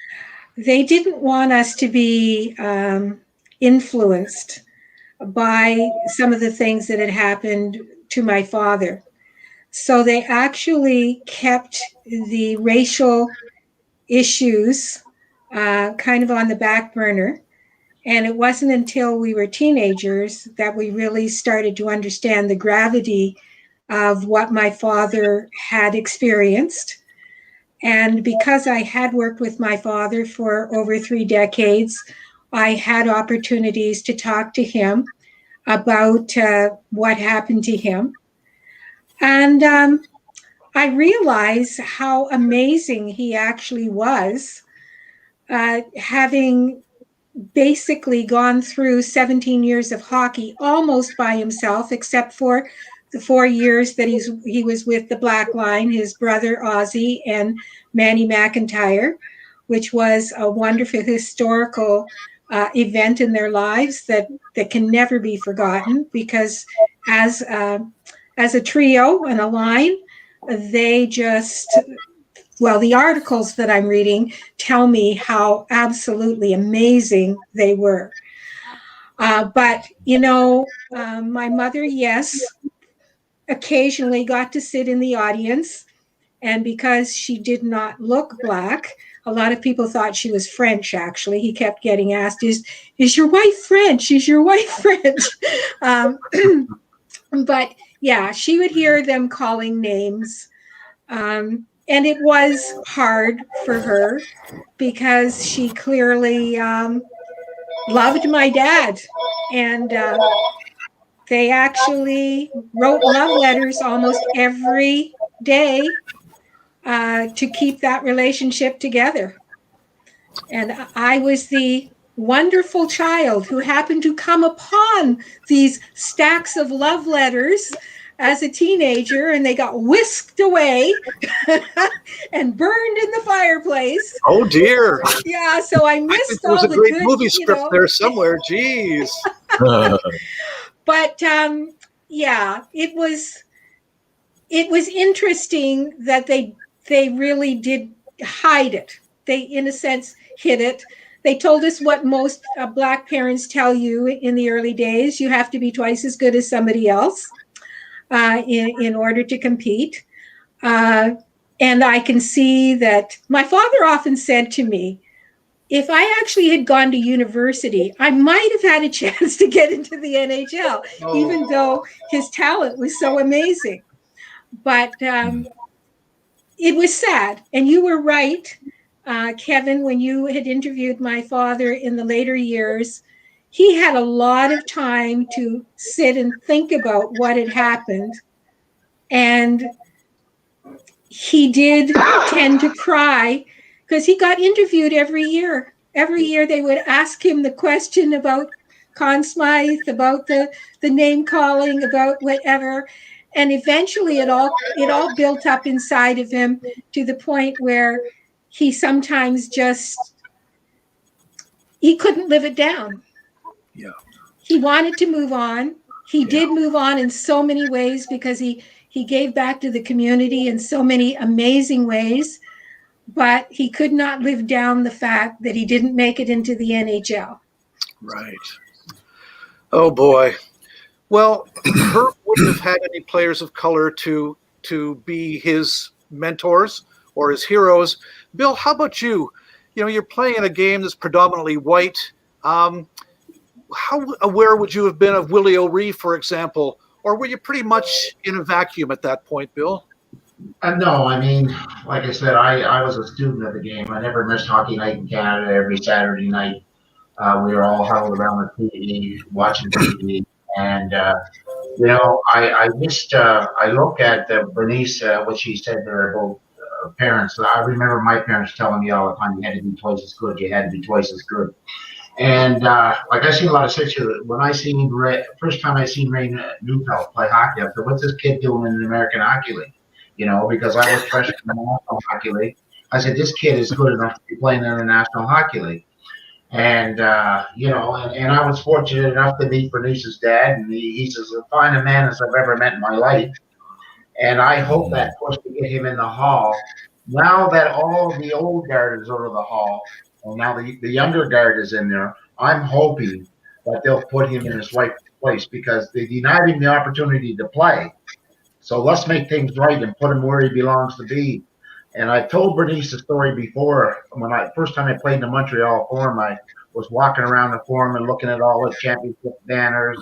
They didn't want us to be influenced by some of the things that had happened to my father. So they actually kept the racial issues kind of on the back burner. And it wasn't until we were teenagers that we really started to understand the gravity of what my father had experienced. And because I had worked with my father for over 3 decades, I had opportunities to talk to him about what happened to him. And I realized how amazing he actually was, having basically gone through 17 years of hockey almost by himself, except for the 4 years that he was with the Black Line, his brother Ozzie and Manny Mcintyre, which was a wonderful historical event in their lives that can never be forgotten, because as a trio and a line, they just, well, the articles that I'm reading tell me how absolutely amazing they were. But, my mother, yes, occasionally got to sit in the audience. And because she did not look Black, a lot of people thought she was French, actually. He kept getting asked, is your wife French? Is your wife French? But yeah, she would hear them calling names. And it was hard for her because she clearly loved my dad. And they actually wrote love letters almost every day to keep that relationship together. And I was the wonderful child who happened to come upon these stacks of love letters as a teenager, and they got whisked away and burned in the fireplace. Oh dear! Yeah, so I missed there was all a the great good, movie script there somewhere. Jeez. But yeah, it was interesting that they really did hide it. They, in a sense, hid it they told us what most Black parents tell you in the early days. You have to be twice as good as somebody else in order to compete. And I can see that my father often said to me, if I actually had gone to university, I might have had a chance to get into the NHL, even though his talent was so amazing. But it was sad. And you were right, Kevin, when you had interviewed my father in the later years. He had a lot of time to sit and think about what had happened. And he did tend to cry because he got interviewed every year. Every year they would ask him the question about Conn Smythe, about the name calling, about whatever. And eventually it all built up inside of him to the point where he sometimes he couldn't live it down. Yeah. He wanted to move on. He did move on in so many ways because he gave back to the community in so many amazing ways, but he could not live down the fact that he didn't make it into the NHL. Right. Oh boy. Well, Herb wouldn't have had any players of color to be his mentors or his heroes. Bill, how about you? You know, you're playing in a game that's predominantly white. How aware would you have been of Willie O'Reilly, for example? Or were you pretty much in a vacuum at that point, Bill? No, I mean, like I said, I was a student of the game. I never missed hockey night in Canada every Saturday night. We were all huddled around the TV, watching TV. And, I look at Bernice, what she said there about parents. I remember my parents telling me all the time, you had to be twice as good. You had to be twice as good. And I seen a lot of situations. When first time I seen Ray Neufeld play hockey, I said, what's this kid doing in the American Hockey League? You know, because I was freshman in the National Hockey League. I said, this kid is good enough to be playing in the National Hockey League. And, and I was fortunate enough to meet Bernice's dad. And he says, as fine a man as I've ever met in my life. And I hope that push to get him in the Hall. Now that all the old guard is out of the Hall, and now the younger guard is in there, I'm hoping that they'll put him in his right place because they denied him the opportunity to play. So let's make things right and put him where he belongs to be. And I told Bernice the story before. When first time I played in the Montreal Forum, I was walking around the Forum and looking at all the championship banners.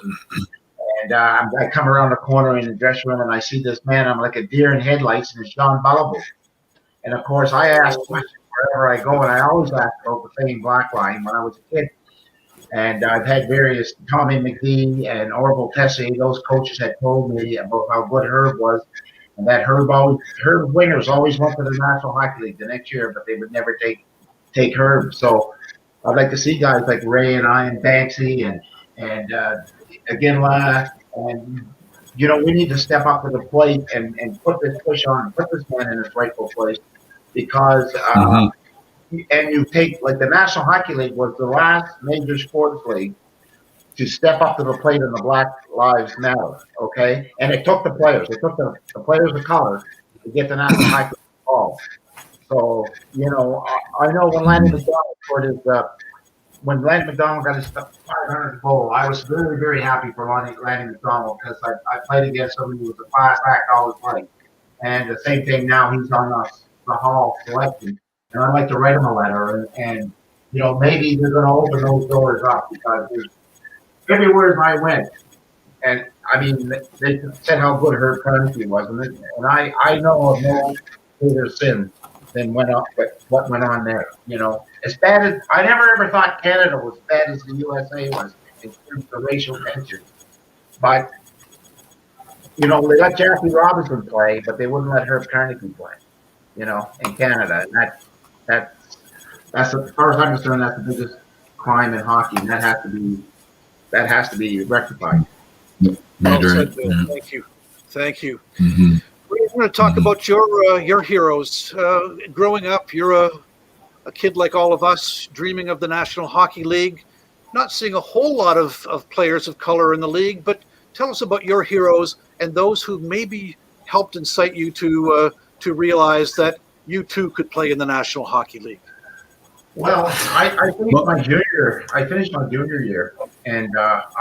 And I come around the corner in the dressing room and I see this man. I'm like a deer in headlights, and it's John Beliveau. And of course, I asked questions wherever I go, and I always asked about the same black line when I was a kid. And I've had various Tommy McKegney and Orville Tessy. Those coaches had told me about how good Herb was, and that Herb wingers always went to the National Hockey League the next year, but they would never take Herb. So I'd like to see guys like Ray and Banksy and Ginla, and we need to step up to the plate and put this push on, put this man in his rightful place, because and you take, like, the National Hockey League was the last major sports league to step up to the plate in the Black Lives Matter, okay? And it took the players. It took the players of color to get the National Hockey League involved. So, I know when Lanny McDonald when Lanny McDonald got his 500th goal, I was very, very happy for Lanny McDonald because I played against him. He was a fast act all his life. And the same thing now, he's on the Hall selection. And I'd like to write him a letter, and maybe they're going to open those doors up, because everywhere I went, and I mean, they said how good Herb Carnegie was, and I know of no greater sin than what went on there. As bad as I never ever thought Canada was as bad as the USA was in terms of racial tension, but they let Jackie Robinson play, but they wouldn't let Herb Carnegie play. In Canada, and that's as far as I'm concerned, that's the biggest crime in hockey, and that has to be rectified. Well said, Bill. Thank you. Mm-hmm. We're going to talk about your heroes. Growing up, you're a kid like all of us, dreaming of the National Hockey League, not seeing a whole lot of players of color in the league. But tell us about your heroes and those who maybe helped incite you to realize that you too could play in the National Hockey League. Well, I finished my junior year, and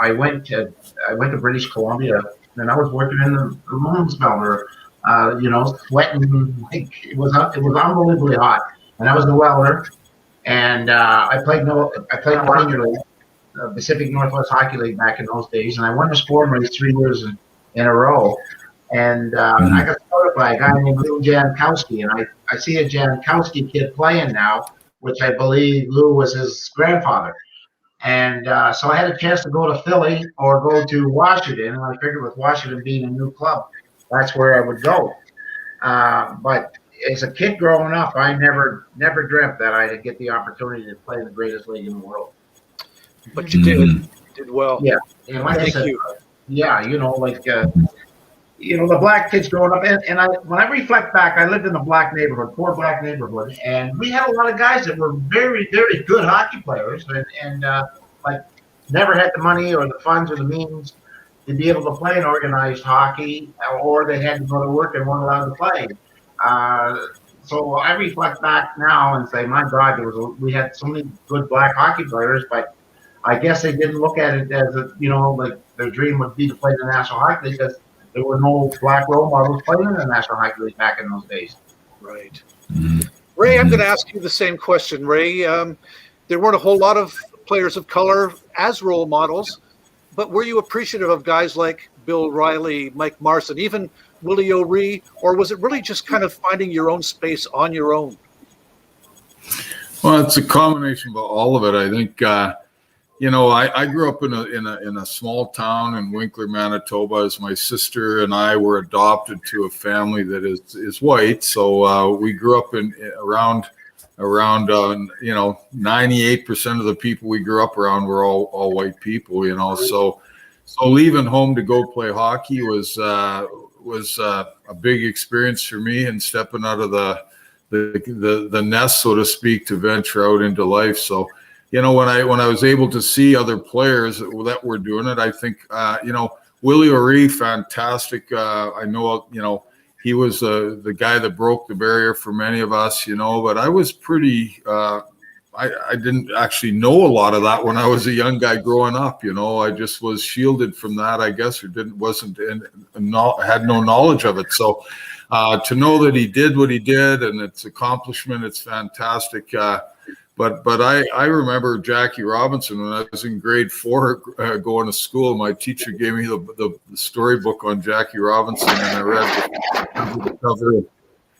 I went to British Columbia, and I was working in the women's welder, sweating. Like, it was unbelievably hot, and I was the welder, and I played minor league, Pacific Northwest Hockey League back in those days, and I won the scoring race 3 years in a row. And I got started by a guy named Lou Jankowski, and I see a Jankowski kid playing now, which I believe Lou was his grandfather. And so I had a chance to go to Philly or go to Washington, and I figured with Washington being a new club, that's where I would go. But as a kid growing up, I never dreamt that I'd get the opportunity to play in the greatest league in the world. But you did. You did well. Yeah. And like Thank I said, you. Yeah, the black kids growing up, and when I reflect back, I lived in a black neighborhood, poor black neighborhood, and we had a lot of guys that were very, very good hockey players, and never had the money or the funds or the means to be able to play in organized hockey, or they had to go to work and weren't allowed to play. So I reflect back now and say, my God, we had so many good black hockey players, but I guess they didn't look at it as their dream would be to play in the National Hockey League, because there were no black role models playing in the National Hockey League back in those days. Right. Ray, I'm going to ask you the same question, Ray. There weren't a whole lot of players of color as role models, but were you appreciative of guys like Bill O'Reilly, Mike Marson, even Willie O'Reilly, or was it really just kind of finding your own space on your own? Well, it's a combination of all of it. I think, I grew up in a small town in Winkler, Manitoba, as my sister and I were adopted to a family that is white. So we grew up around 98% of the people we grew up around were all white people. So leaving home to go play hockey was a big experience for me, and stepping out of the nest, so to speak, to venture out into life. So, when I was able to see other players that were doing it, I think, Willie O'Reilly, fantastic. I know, he was the guy that broke the barrier for many of us, but I was pretty, I didn't actually know a lot of that when I was a young guy growing up. I just was shielded from that, I guess, or had no knowledge of it. So to know that he did what he did, and its accomplishment, it's fantastic. But I remember Jackie Robinson when I was in grade 4 going to school. My teacher gave me the storybook on Jackie Robinson, and I read the cover.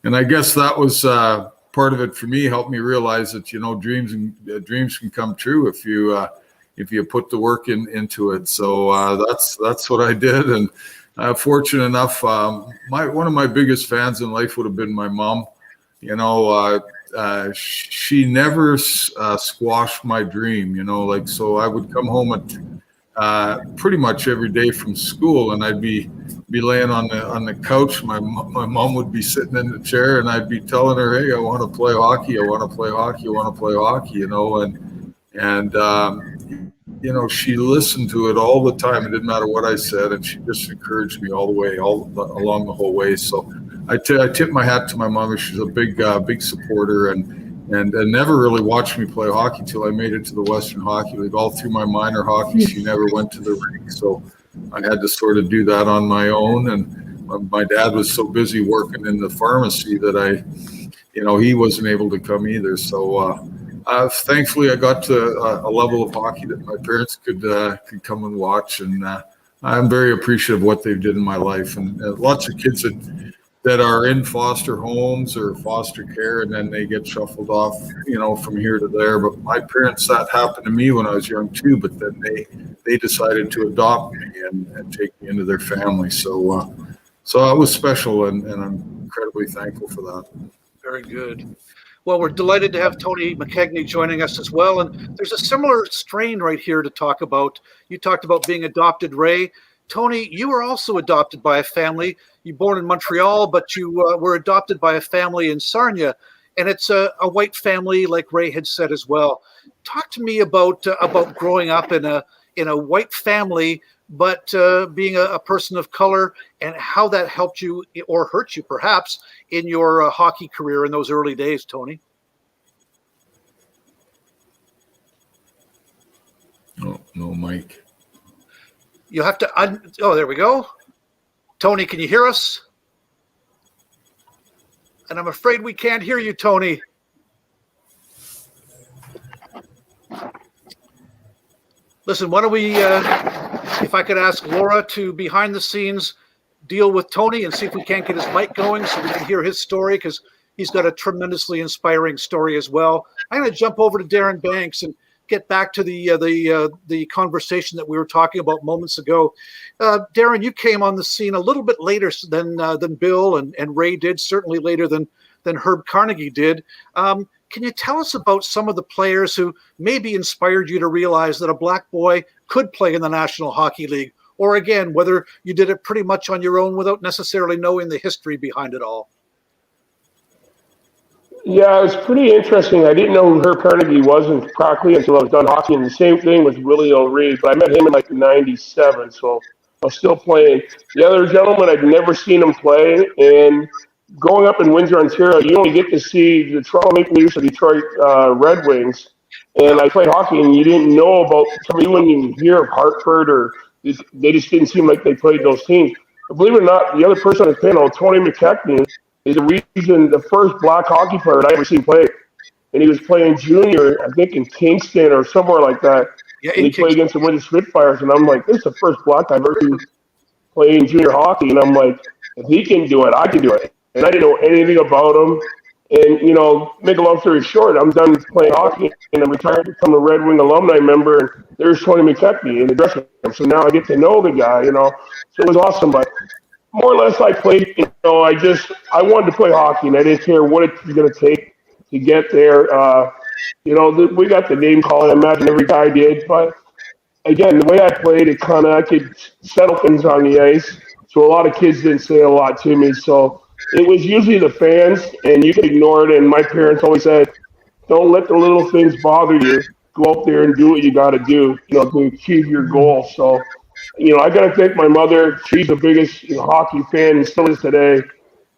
And I guess that was part of it for me. Helped me realize that dreams can come true if you put the work into it. So that's what I did. And fortunate enough, one of my biggest fans in life would have been my mom. She never squashed my dream, so I would come home at pretty much every day from school, and I'd be laying on the couch. My mom would be sitting in the chair, and I'd be telling her, "Hey, I want to play hockey. I want to play hockey. I want to play hockey." And she listened to it all the time. It didn't matter what I said, and she just encouraged me along the whole way. So I tip my hat to my mom. She's a big supporter, and never really watched me play hockey till I made it to the Western Hockey League. All through my minor hockey, she never went to the rink, so I had to sort of do that on my own. And my dad was so busy working in the pharmacy that he wasn't able to come either. So thankfully, I got to a level of hockey that my parents could come and watch, and I'm very appreciative of what they did in my life. And lots of kids that are in foster homes or foster care, and then they get shuffled off, from here to there. But my parents, that happened to me when I was young too, but then they decided to adopt me and take me into their family. So it was special, and I'm incredibly thankful for that. Very good. Well, we're delighted to have Tony McKegney joining us as well. And there's a similar strain right here to talk about. You talked about being adopted, Ray. Tony, you were also adopted by a family. You were born in Montreal, but you were adopted by a family in Sarnia. And it's a white family, like Ray had said as well. Talk to me about growing up in a white family, but being a person of color, and how that helped you or hurt you perhaps in your hockey career in those early days, Tony. No mic. You have to oh, there we go. Tony, can you hear us? And I'm afraid we can't hear you, Tony. Listen, why don't we, if I could ask Laura to behind the scenes deal with Tony and see if we can't get his mic going so we can hear his story, because he's got a tremendously inspiring story as well. I'm going to jump over to Darren Banks and get back to the conversation that we were talking about moments ago. Darren, you came on the scene a little bit later than Bill and Ray did, certainly later than Herb Carnegie did. Can you tell us about some of the players who maybe inspired you to realize that a black boy could play in the National Hockey League? Or again, whether you did it pretty much on your own without necessarily knowing the history behind it all? Yeah, it was pretty interesting. I didn't know who Herb Carnegie was practically until I was done hockey. And the same thing with Willie O'Reilly, but I met him in like '97, so I was still playing. The other gentleman, I'd never seen him play. And growing up in Windsor, Ontario, you only get to see the Toronto Maple Leafs or Detroit Red Wings. And I played hockey, and you didn't know about some. You wouldn't even hear of Hartford, or they just didn't seem like they played those teams. But believe it or not, the other person on the panel, Tony Mckechnie, is the reason the first black hockey player I ever seen play. And he was playing junior, I think in Kingston or somewhere like that. Yeah, and he played against the Windsor Spitfires, and I'm like, this is the first black I've ever seen playing junior hockey. And I'm like, if he can do it, I can do it. And I didn't know anything about him. And, you know, make a long story short, I'm done playing hockey, and I'm retired to become a Red Wing alumni member, and there's Tony Mckechnie in the dressing room. So now I get to know the guy, you know. So it was awesome. But more or less I played, you know, I wanted to play hockey, and I didn't care what it was going to take to get there. You know, we got the name calling, I imagine every guy did. But, again, the way I played, I could settle things on the ice. So a lot of kids didn't say a lot to me. So it was usually the fans, and you could ignore it. And my parents always said, don't let the little things bother you. Go out there and do what you got to do, you know, to achieve your goal. So, you know, I got to thank my mother. She's the biggest hockey fan and still is today.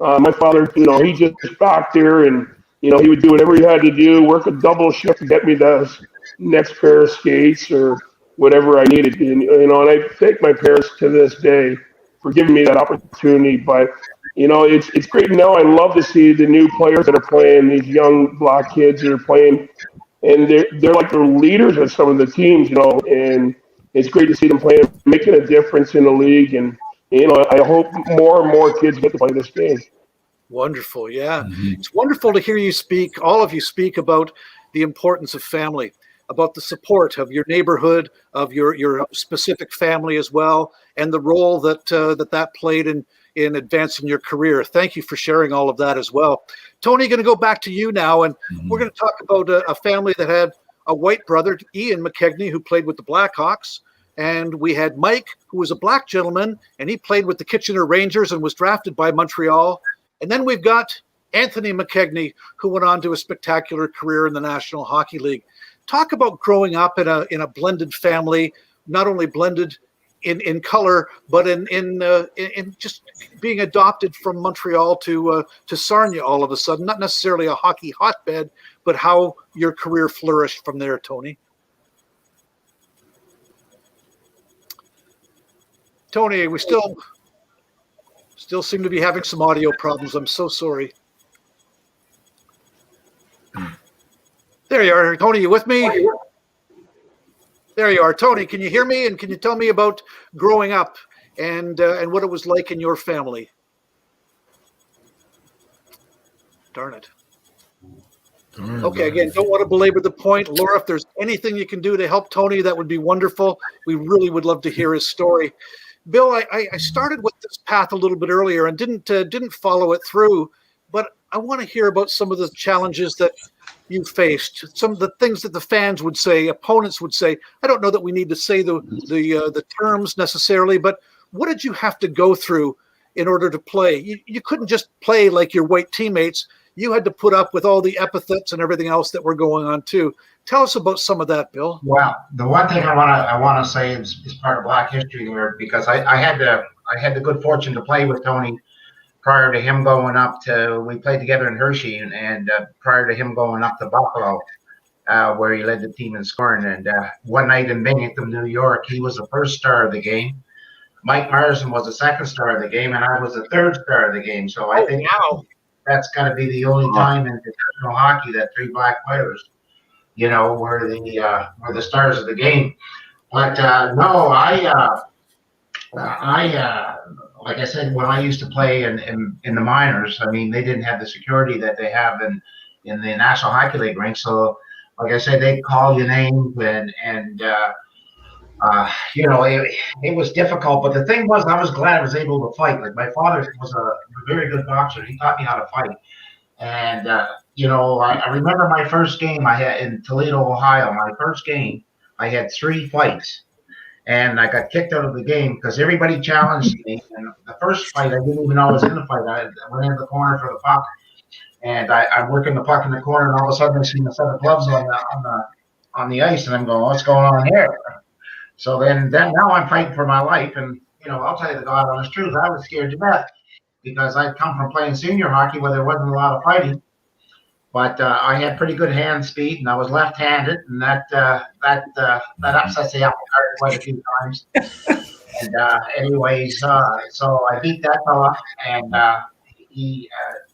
My father, you know, he just back there, and, you know, he would do whatever he had to do, work a double shift to get me the next pair of skates or whatever I needed. And, you know, and I thank my parents to this day for giving me that opportunity. But, you know, it's great now. I love to see the new players that are playing, these young black kids that are playing, and they're like the leaders of some of the teams, you know, and it's great to see them playing, making a difference in the league. And, you know, I hope more and more kids get to play this game. Wonderful. Yeah. Mm-hmm. It's wonderful to hear you speak, all of you speak about the importance of family, about the support of your neighborhood, of your specific family as well, and the role that that played in advancing your career. Thank you for sharing all of that as well. Tony, going to go back to you now, and we're going to talk about a family that had a white brother, Ian McKegney, who played with the Blackhawks, and we had Mike, who was a black gentleman, and he played with the Kitchener Rangers and was drafted by Montreal. And then we've got Anthony McKegney, who went on to a spectacular career in the National Hockey League. Talk about growing up in a blended family, not only blended in color, but in just being adopted from Montreal to Sarnia all of a sudden. Not necessarily a hockey hotbed, but how your career flourished from there, Tony. Tony, we still seem to be having some audio problems. I'm so sorry. There you are, Tony. You with me? There you are, Tony. Can you hear me? And can you tell me about growing up and what it was like in your family? Darn it. Okay, again, don't want to belabor the point. Laura, if there's anything you can do to help Tony, that would be wonderful. We really would love to hear his story. Bill, I started with this path a little bit earlier and didn't follow it through, but I want to hear about some of the challenges that you faced, some of the things that the fans would say, opponents would say. I don't know that we need to say the terms necessarily, but what did you have to go through in order to play? You couldn't just play like your white teammates. You had to put up with all the epithets and everything else that were going on too. Tell us about some of that, Bill. Well, the one thing I want to say is part of Black history there, because I had the good fortune to play with Tony prior to him going up to. We played together in Hershey, and prior to him going up to Buffalo, where he led the team in scoring. And one night in Binghamton, New York, he was the first star of the game. Mike Marson was the second star of the game, and I was the third star of the game. So I think that's got to be the only time in professional hockey that three black players, were the stars of the game. But no, I like I said, when I used to play in the minors, I mean, they didn't have the security that they have in the National Hockey League rink. So, like I said, they call your name and it was difficult. But the thing was, I was glad I was able to fight. Like, my father was a very good boxer. He taught me how to fight. And, I remember my first game I had in Toledo, Ohio. My first game, I had 3 fights. And I got kicked out of the game because everybody challenged me. And the first fight, I didn't even know I was in the fight. I went in the corner for the puck. And I'm working the puck in the corner, and all of a sudden I see a set of gloves on the ice, and I'm going, what's going on here? So then now I'm fighting for my life, and I'll tell you the God honest truth, I was scared to death because I'd come from playing senior hockey where there wasn't a lot of fighting, but I had pretty good hand speed, and I was left-handed, and that upsets the apple cart quite a few times. And anyways, so I beat that fella, and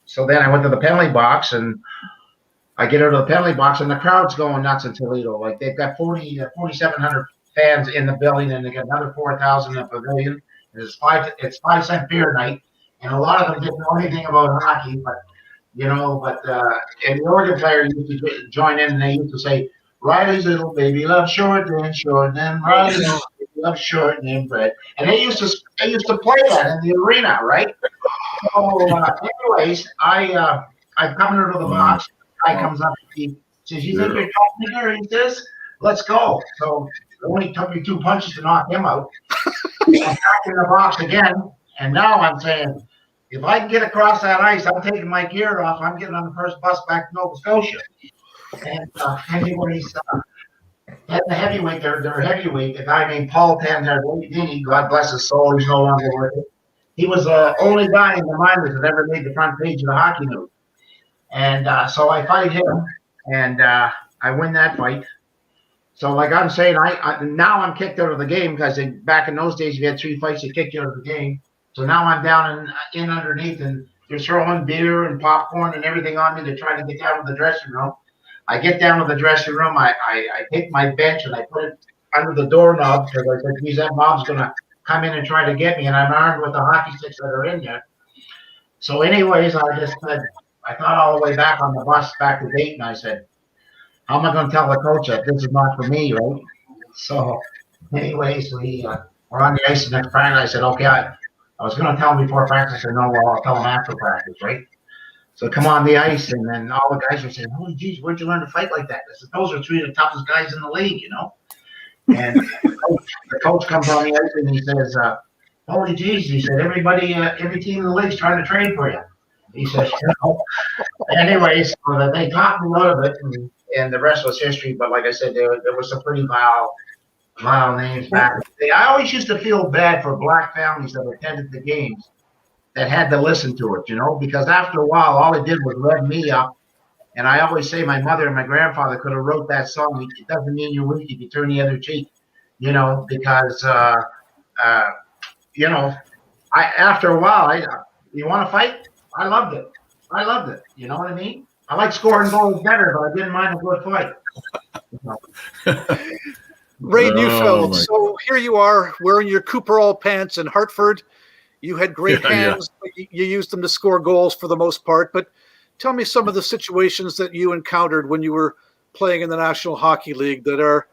so then I went to the penalty box, and I get out of the penalty box, and the crowd's going nuts in Toledo. Like, they've got 4,700 fans in the building, and they got another 4,000 in the pavilion. It's 5 cent beer night, and a lot of them didn't know anything about hockey, but and the organ player used to join in, and they used to say, Riley's little baby loves shortening, Riley's little baby loves shortening bread. And they used to play that in the arena, right? So, anyways, I'm coming out of the box. The guy comes up, he says, you think you're talking here? He says, let's go. So it only took me 2 punches to knock him out. I'm back in the box again, and now I'm saying, if I can get across that ice, I'm taking my gear off. I'm getting on the first bus back to Nova Scotia. And anyways, and the heavyweight, their heavyweight, a guy named Paul Tanzardini, God bless his soul, he's no longer with it. He was the only guy in the minors that ever made the front page of the Hockey News. And so I fight him, and I win that fight. So, like I'm saying, now I'm kicked out of the game because back in those days, you had 3 fights, you kicked you out of the game. So now I'm down in underneath, and they're throwing beer and popcorn and everything on me to try to get down to the dressing room. I get down to the dressing room. I take my bench and I put it under the doorknob because I said, geez, that mob's going to come in and try to get me, and I'm armed with the hockey sticks that are in there. So anyways, I just said, I thought all the way back on the bus back to Dayton, I said, how am I going to tell the coach that this is not for me, right? So anyways, we're on the ice the next practice. I said, okay, I was going to tell him before practice. I said, no, well, I'll tell him after practice, right? So come on the ice, and then all the guys were saying, holy geez, where'd you learn to fight like that? I said, those are 3 of the toughest guys in the league, And the coach comes on the ice, and he says, holy geez, he said, every team in the league's trying to trade for you. He says, anyways, so they talked me out of it, and the rest was history. But like I said, there was some pretty vile names back in the day. I always used to feel bad for black families that attended the games that had to listen to it, because after a while, all it did was rev me up. And I always say my mother and my grandfather could have wrote that song. It doesn't mean you're weak if you turn the other cheek, because, after a while, you want to fight? I loved it. You know what I mean? I like scoring goals better, but I didn't mind a good fight. Ray Neufeld. So here you are wearing your Cooperall pants in Hartford. You had great hands. Yeah. You used them to score goals for the most part. But tell me some of the situations that you encountered when you were playing in the National Hockey League that are,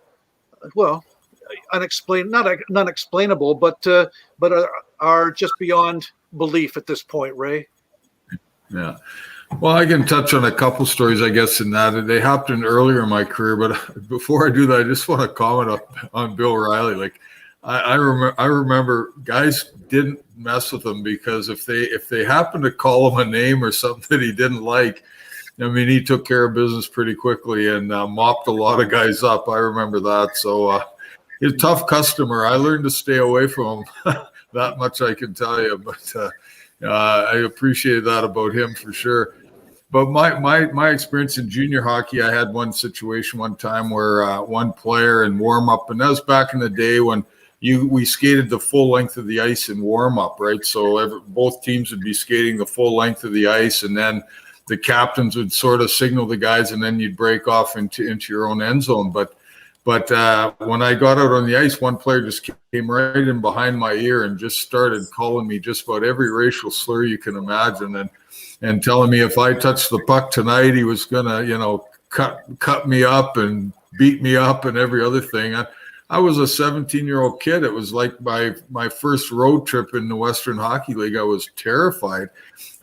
well, not unexplainable, but are just beyond belief at this point, Ray. Yeah. Well, I can touch on a couple stories, I guess, in that. They happened earlier in my career, but before I do that, I just want to comment on Bill O'Reilly. Like, I remember guys didn't mess with him because if they happened to call him a name or something that he didn't like, I mean, he took care of business pretty quickly and mopped a lot of guys up. I remember that. So he's a tough customer. I learned to stay away from him. That much I can tell you. But I appreciate that about him for sure. But my experience in junior hockey, I had one situation one time where one player in warm up, and that was back in the day when we skated the full length of the ice in warm up, right? So both teams would be skating the full length of the ice, and then the captains would sort of signal the guys, and then you'd break off into your own end zone. But when I got out on the ice, one player just came right in behind my ear and just started calling me just about every racial slur you can imagine, and telling me if I touched the puck tonight, he was gonna, cut me up and beat me up and every other thing. I was a 17-year-old kid. It was like my first road trip in the Western Hockey League. I was terrified.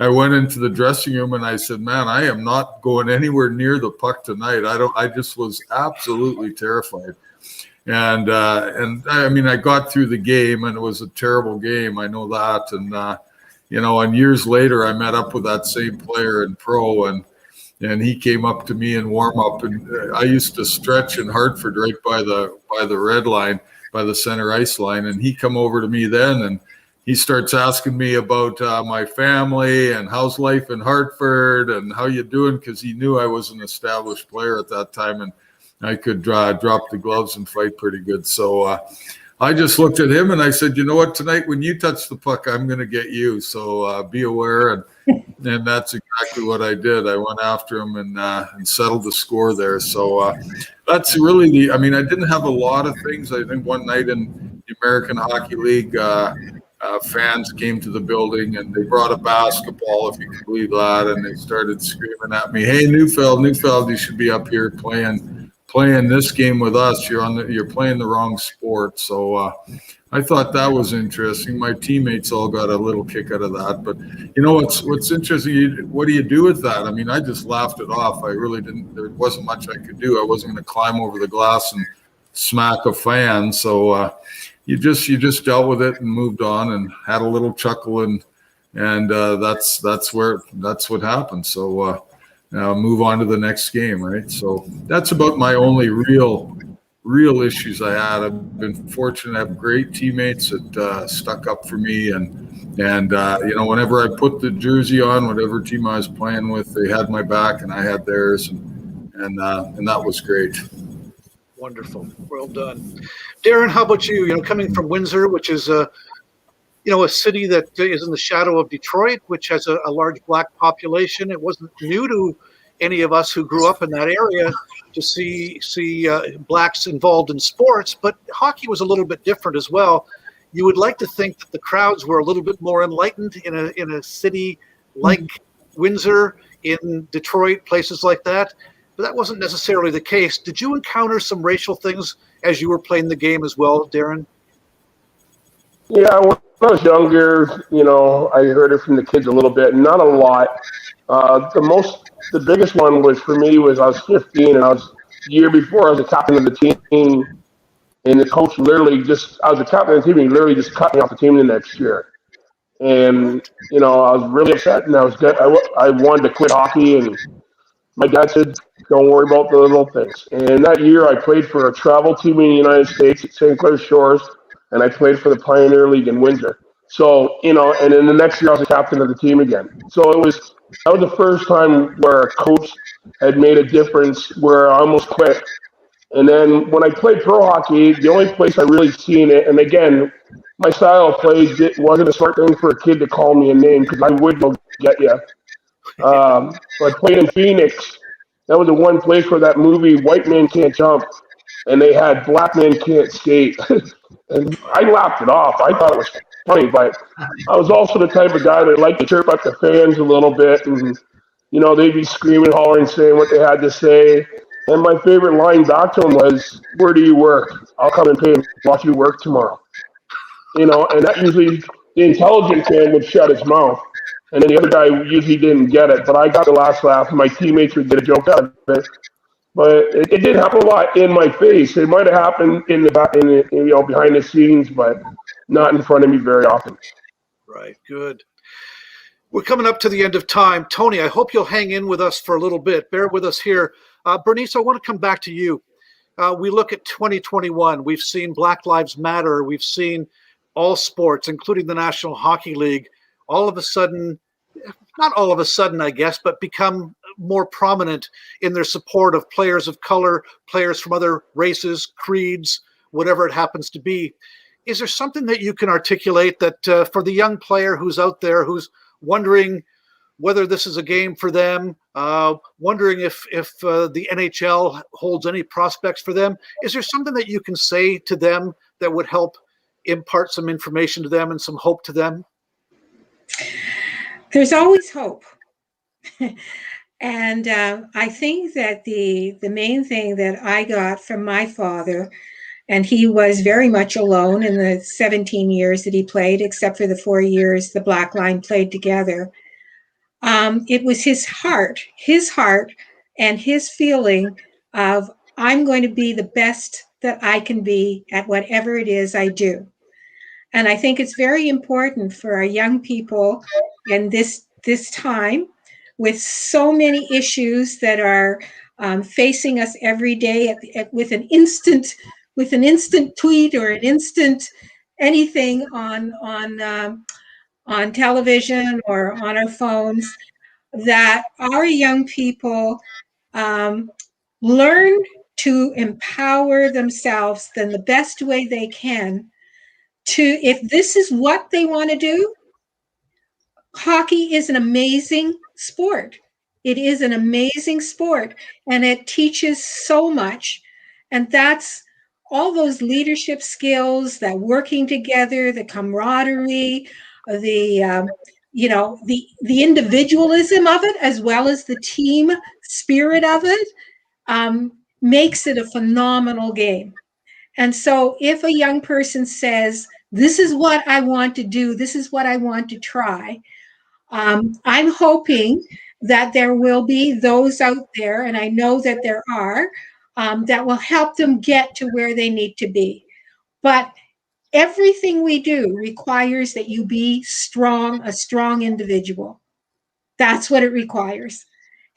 I went into the dressing room and I said, "Man, I am not going anywhere near the puck tonight." I just was absolutely terrified. And I mean, I got through the game, and it was a terrible game. I know that. And years later, I met up with that same player in pro, and he came up to me in warm up, and I used to stretch in Hartford right by the red line, by the center ice line, and he come over to me then, and he starts asking me about my family and how's life in Hartford and how you doing, because he knew I was an established player at that time, and I could drop the gloves and fight pretty good. So I just looked at him and I said, "You know what? Tonight when you touch the puck, I'm going to get you. So be aware." And that's exactly what I did. I went after him and settled the score there. So that's really I didn't have a lot of things. I think one night in the American Hockey League, fans came to the building and they brought a basketball, if you can believe that, and they started screaming at me, "Hey, Neufeld, you should be up here playing this game with us. You're playing the wrong sport." So I thought that was interesting. My teammates all got a little kick out of that. But what's interesting, what do you do with that? I just laughed it off. I really didn't. There wasn't much I could do. I wasn't going to climb over the glass and smack a fan. So you just dealt with it and moved on and had a little chuckle, and that's what happened. So move on to the next game, right? So that's about my only real issues I had. I've been fortunate to have great teammates that stuck up for me, and whenever I put the jersey on, whatever team I was playing with, they had my back and I had theirs, and that was great. Wonderful. Well done. Darren, how about you? Coming from Windsor, which is a city that is in the shadow of Detroit, which has a large black population. It wasn't new to any of us who grew up in that area to see blacks involved in sports, but hockey was a little bit different as well. You would like to think that the crowds were a little bit more enlightened in a city like Windsor, in Detroit, places like that, but that wasn't necessarily the case. Did you encounter some racial things as you were playing the game as well, Darren? Yeah, when I was younger, I heard it from the kids a little bit, not a lot. The biggest one was for me was I was 15, and the year before I was the captain of the team, and the coach I was the captain of the team, and he literally just cut me off the team the next year. And, I was really upset, and I was good. I wanted to quit hockey, and my dad said, "Don't worry about the little things." And that year I played for a travel team in the United States at St. Clair Shores, and I played for the Pioneer League in Windsor. So, and then the next year I was the captain of the team again. So that was the first time where a coach had made a difference where I almost quit. And then when I played pro hockey, the only place I really seen it, and again, my style of play wasn't a smart thing for a kid to call me a name, because I would go get you. So I played in Phoenix. That was the one place where that movie White Man Can't Jump, and they had Black Men Can't Skate. And I laughed it off. I thought it was funny, but I was also the type of guy that liked to chirp up the fans a little bit, and they'd be screaming, hollering, saying what they had to say. And my favorite line back to them was, "Where do you work? I'll come and pay and watch you work tomorrow." And that usually the intelligent fan would shut his mouth, and then the other guy usually didn't get it. But I got the last laugh, and my teammates would get a joke out of it. But it didn't happen a lot in my face. It might have happened in the back, behind the scenes, but not in front of me very often. Right. Good. We're coming up to the end of time. Tony, I hope you'll hang in with us for a little bit. Bear with us here. Bernice, I want to come back to you. We look at 2021. We've seen Black Lives Matter. We've seen all sports, including the National Hockey League, all of a sudden not all of a sudden, I guess, but become more prominent in their support of players of color, players from other races, creeds, whatever it happens to be. Is there something that you can articulate that for the young player who's out there, who's wondering whether this is a game for them, wondering if the NHL holds any prospects for them? Is there something that you can say to them that would help impart some information to them and some hope to them? There's always hope. And I think that the main thing that I got from my father, and he was very much alone in the 17 years that he played, except for the 4 years the Black Line played together. It was his heart and his feeling of, I'm going to be the best that I can be at whatever it is I do. And I think it's very important for our young people in this time, with so many issues that are facing us every day with an instant tweet or an instant anything on television or on our phones, that our young people learn to empower themselves in the best way they can. If this is what they want to do, hockey is an amazing sport. It is an amazing sport, and it teaches so much. And that's all those leadership skills, that working together, the camaraderie, the individualism of it, as well as the team spirit of it, makes it a phenomenal game. And so if a young person says, this is what I want to do, this is what I want to try, I'm hoping that there will be those out there, and I know that there are, that will help them get to where they need to be. But everything we do requires that you be strong, a strong individual. That's what it requires.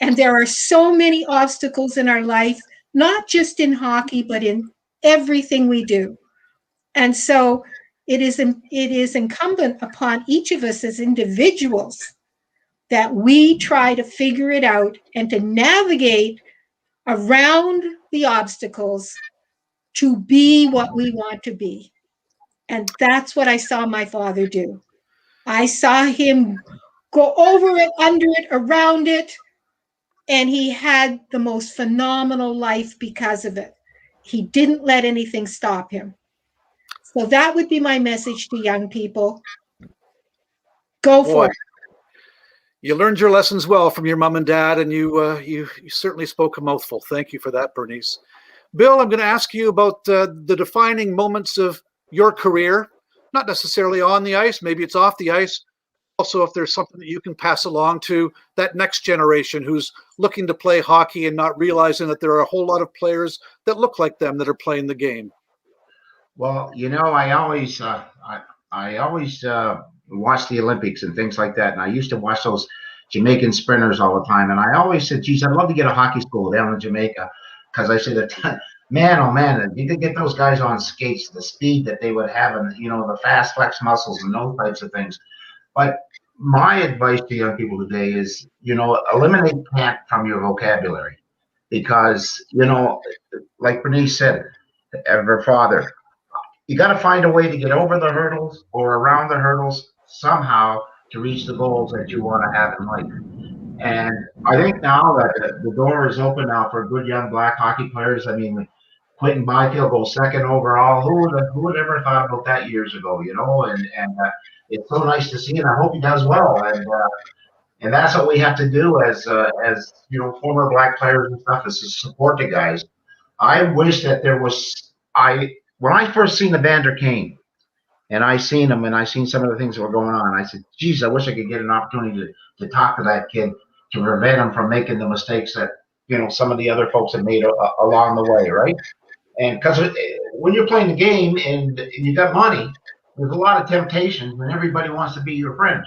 And there are so many obstacles in our life, not just in hockey, but in everything we do. And so it is incumbent upon each of us as individuals that we try to figure it out and to navigate around the obstacles to be what we want to be. And that's what I saw my father do. I saw him go over it, under it, around it, and he had the most phenomenal life because of it. He didn't let anything stop him. So that would be my message to young people. Go for it. You learned your lessons well from your mom and dad, and you certainly spoke a mouthful. Thank you for that, Bernice. Bill, I'm going to ask you about the defining moments of your career, not necessarily on the ice, maybe it's off the ice. Also, if there's something that you can pass along to that next generation who's looking to play hockey and not realizing that there are a whole lot of players that look like them that are playing the game. Well, I always watch the Olympics and things like that, and I used to watch those Jamaican sprinters all the time, and I always said, geez, I'd love to get a hockey school down in Jamaica, because I said, man, oh man, you could get those guys on skates, the speed that they would have, and the fast flex muscles and those types of things. But my advice to young people today is, eliminate can't from your vocabulary, because, like Bernice said, her father, you got to find a way to get over the hurdles or around the hurdles somehow to reach the goals that you want to have in life. And I think now that the door is open now for good young black hockey players. I mean, Quentin Byfield goes second overall. Who would ever thought about that years ago? And it's so nice to see, and I hope he does well. And that's what we have to do as former black players and stuff, is to support the guys. I wish that there was when I first seen Evander Kane, and I seen him, and I seen some of the things that were going on, I said, geez, I wish I could get an opportunity to talk to that kid to prevent him from making the mistakes that, some of the other folks have made along the way, right? And because when you're playing the game and you got money, there's a lot of temptations, and everybody wants to be your friend,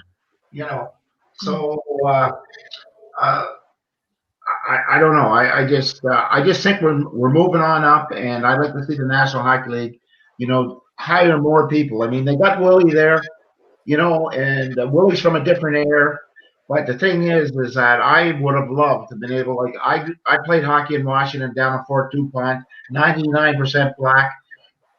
So I don't know. I just think we're moving on up, and I'd like to see the National Hockey League, hire more people. I mean, they got Willie there, and Willie's from a different era, But the thing is that I would have loved to have been able, like I played hockey in Washington down in Fort Dupont, 99% black.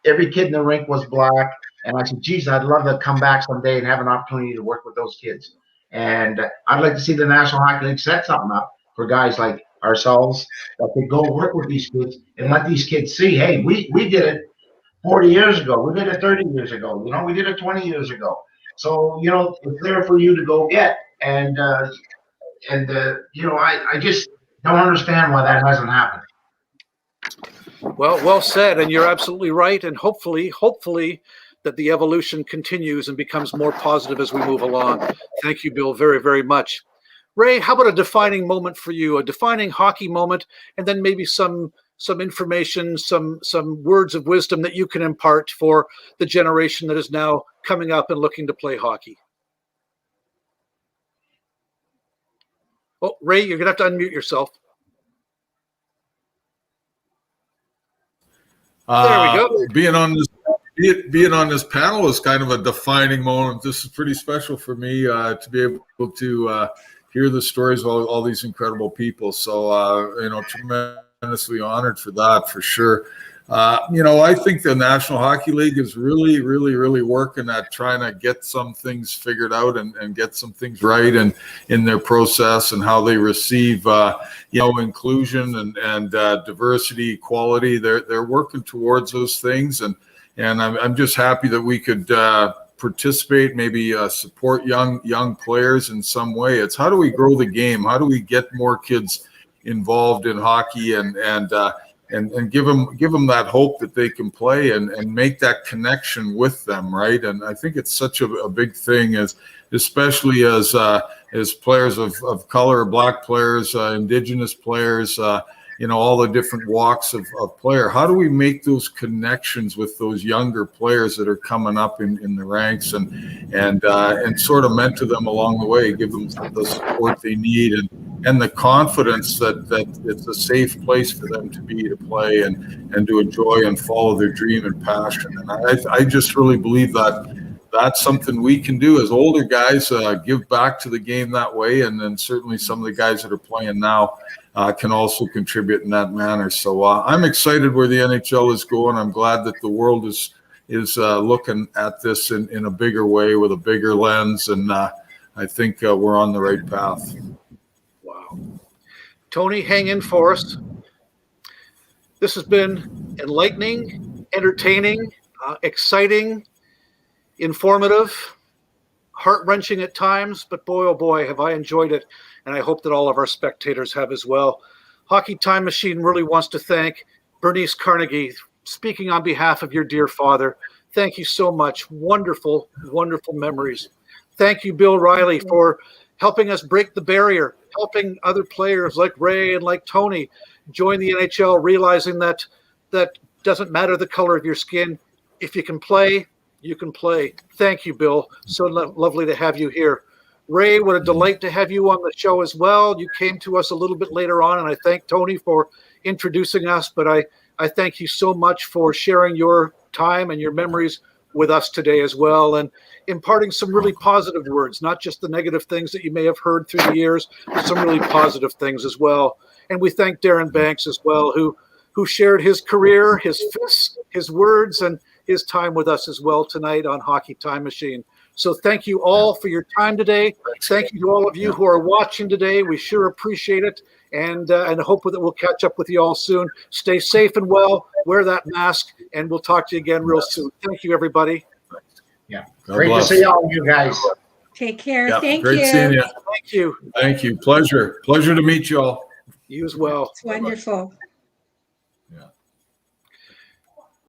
Every kid in the rink was black. And I said, geez, I'd love to come back someday and have an opportunity to work with those kids. And I'd like to see the National Hockey League set something up for guys like ourselves that could go work with these kids and let these kids see, hey, we did it 40 years ago. We did it 30 years ago. You know, we did it 20 years ago. So, you know, it's there for you to go get. And you know, I just don't understand why that hasn't happened. Well said. And you're absolutely right. And hopefully that the evolution continues and becomes more positive as we move along. Thank you, Bill, very, very much. Ray, how about a defining moment for you, a defining hockey moment, and then maybe some information, some words of wisdom that you can impart for the generation that is now coming up and looking to play hockey. Oh, Ray, you're going to have to unmute yourself. There we go. Being on this panel is kind of a defining moment. This is pretty special for me to be able to hear the stories of all these incredible people. So, you know, tremendously honored for that, for sure. You know, I think the National Hockey League is really working at trying to get some things figured out and get some things right and in their process and how they receive, you know, inclusion and diversity, equality. They're working towards those things, and I'm just happy that we could participate, maybe support young players in some way. It's how do we grow the game? How do we get more kids involved in hockey and give them that hope that they can play and make that connection with them, right? And I think it's such a big thing, especially as players of color, black players, indigenous players, you know, all the different walks of player. How do we make those connections with those younger players that are coming up in the ranks and sort of mentor them along the way, give them the support they need and the confidence that it's a safe place for them to be, to play and to enjoy and follow their dream and passion. And I just really believe that that's something we can do as older guys, give back to the game that way. And then certainly some of the guys that are playing now can also contribute in that manner. So I'm excited where the NHL is going. I'm glad that the world is looking at this in a bigger way with a bigger lens. And I think we're on the right path. Wow. Tony, hang in for us. This has been enlightening, entertaining, exciting, informative, heart-wrenching at times, but boy, oh boy, have I enjoyed it, and I hope that all of our spectators have as well. Hockey Time Machine really wants to thank Bernice Carnegie, speaking on behalf of your dear father. Thank you so much. Wonderful, wonderful memories. Thank you, Bill Riley, for helping us break the barrier, helping other players like Ray and like Tony join the NHL, realizing that doesn't matter the color of your skin. If you can play, you can play. Thank you, Bill. So lovely to have you here. Ray, what a delight to have you on the show as well. You came to us a little bit later on, and I thank Tony for introducing us, but I thank you so much for sharing your time and your memories with us today as well, and imparting some really positive words, not just the negative things that you may have heard through the years, but some really positive things as well. And we thank Darren Banks as well, who shared his career, his fists, his words, and his time with us as well tonight on Hockey Time Machine. So thank you all for your time today. Thank you to all of you who are watching today. We sure appreciate it, and hope that we'll catch up with you all soon. Stay safe and well. Wear that mask, and we'll talk to you again real soon. Thank you, everybody. Yeah, great to see all of you guys. Take care. Yeah, Thank great you. seeing you. Thank you. Thank you. Pleasure to meet you all. You as well. It's wonderful.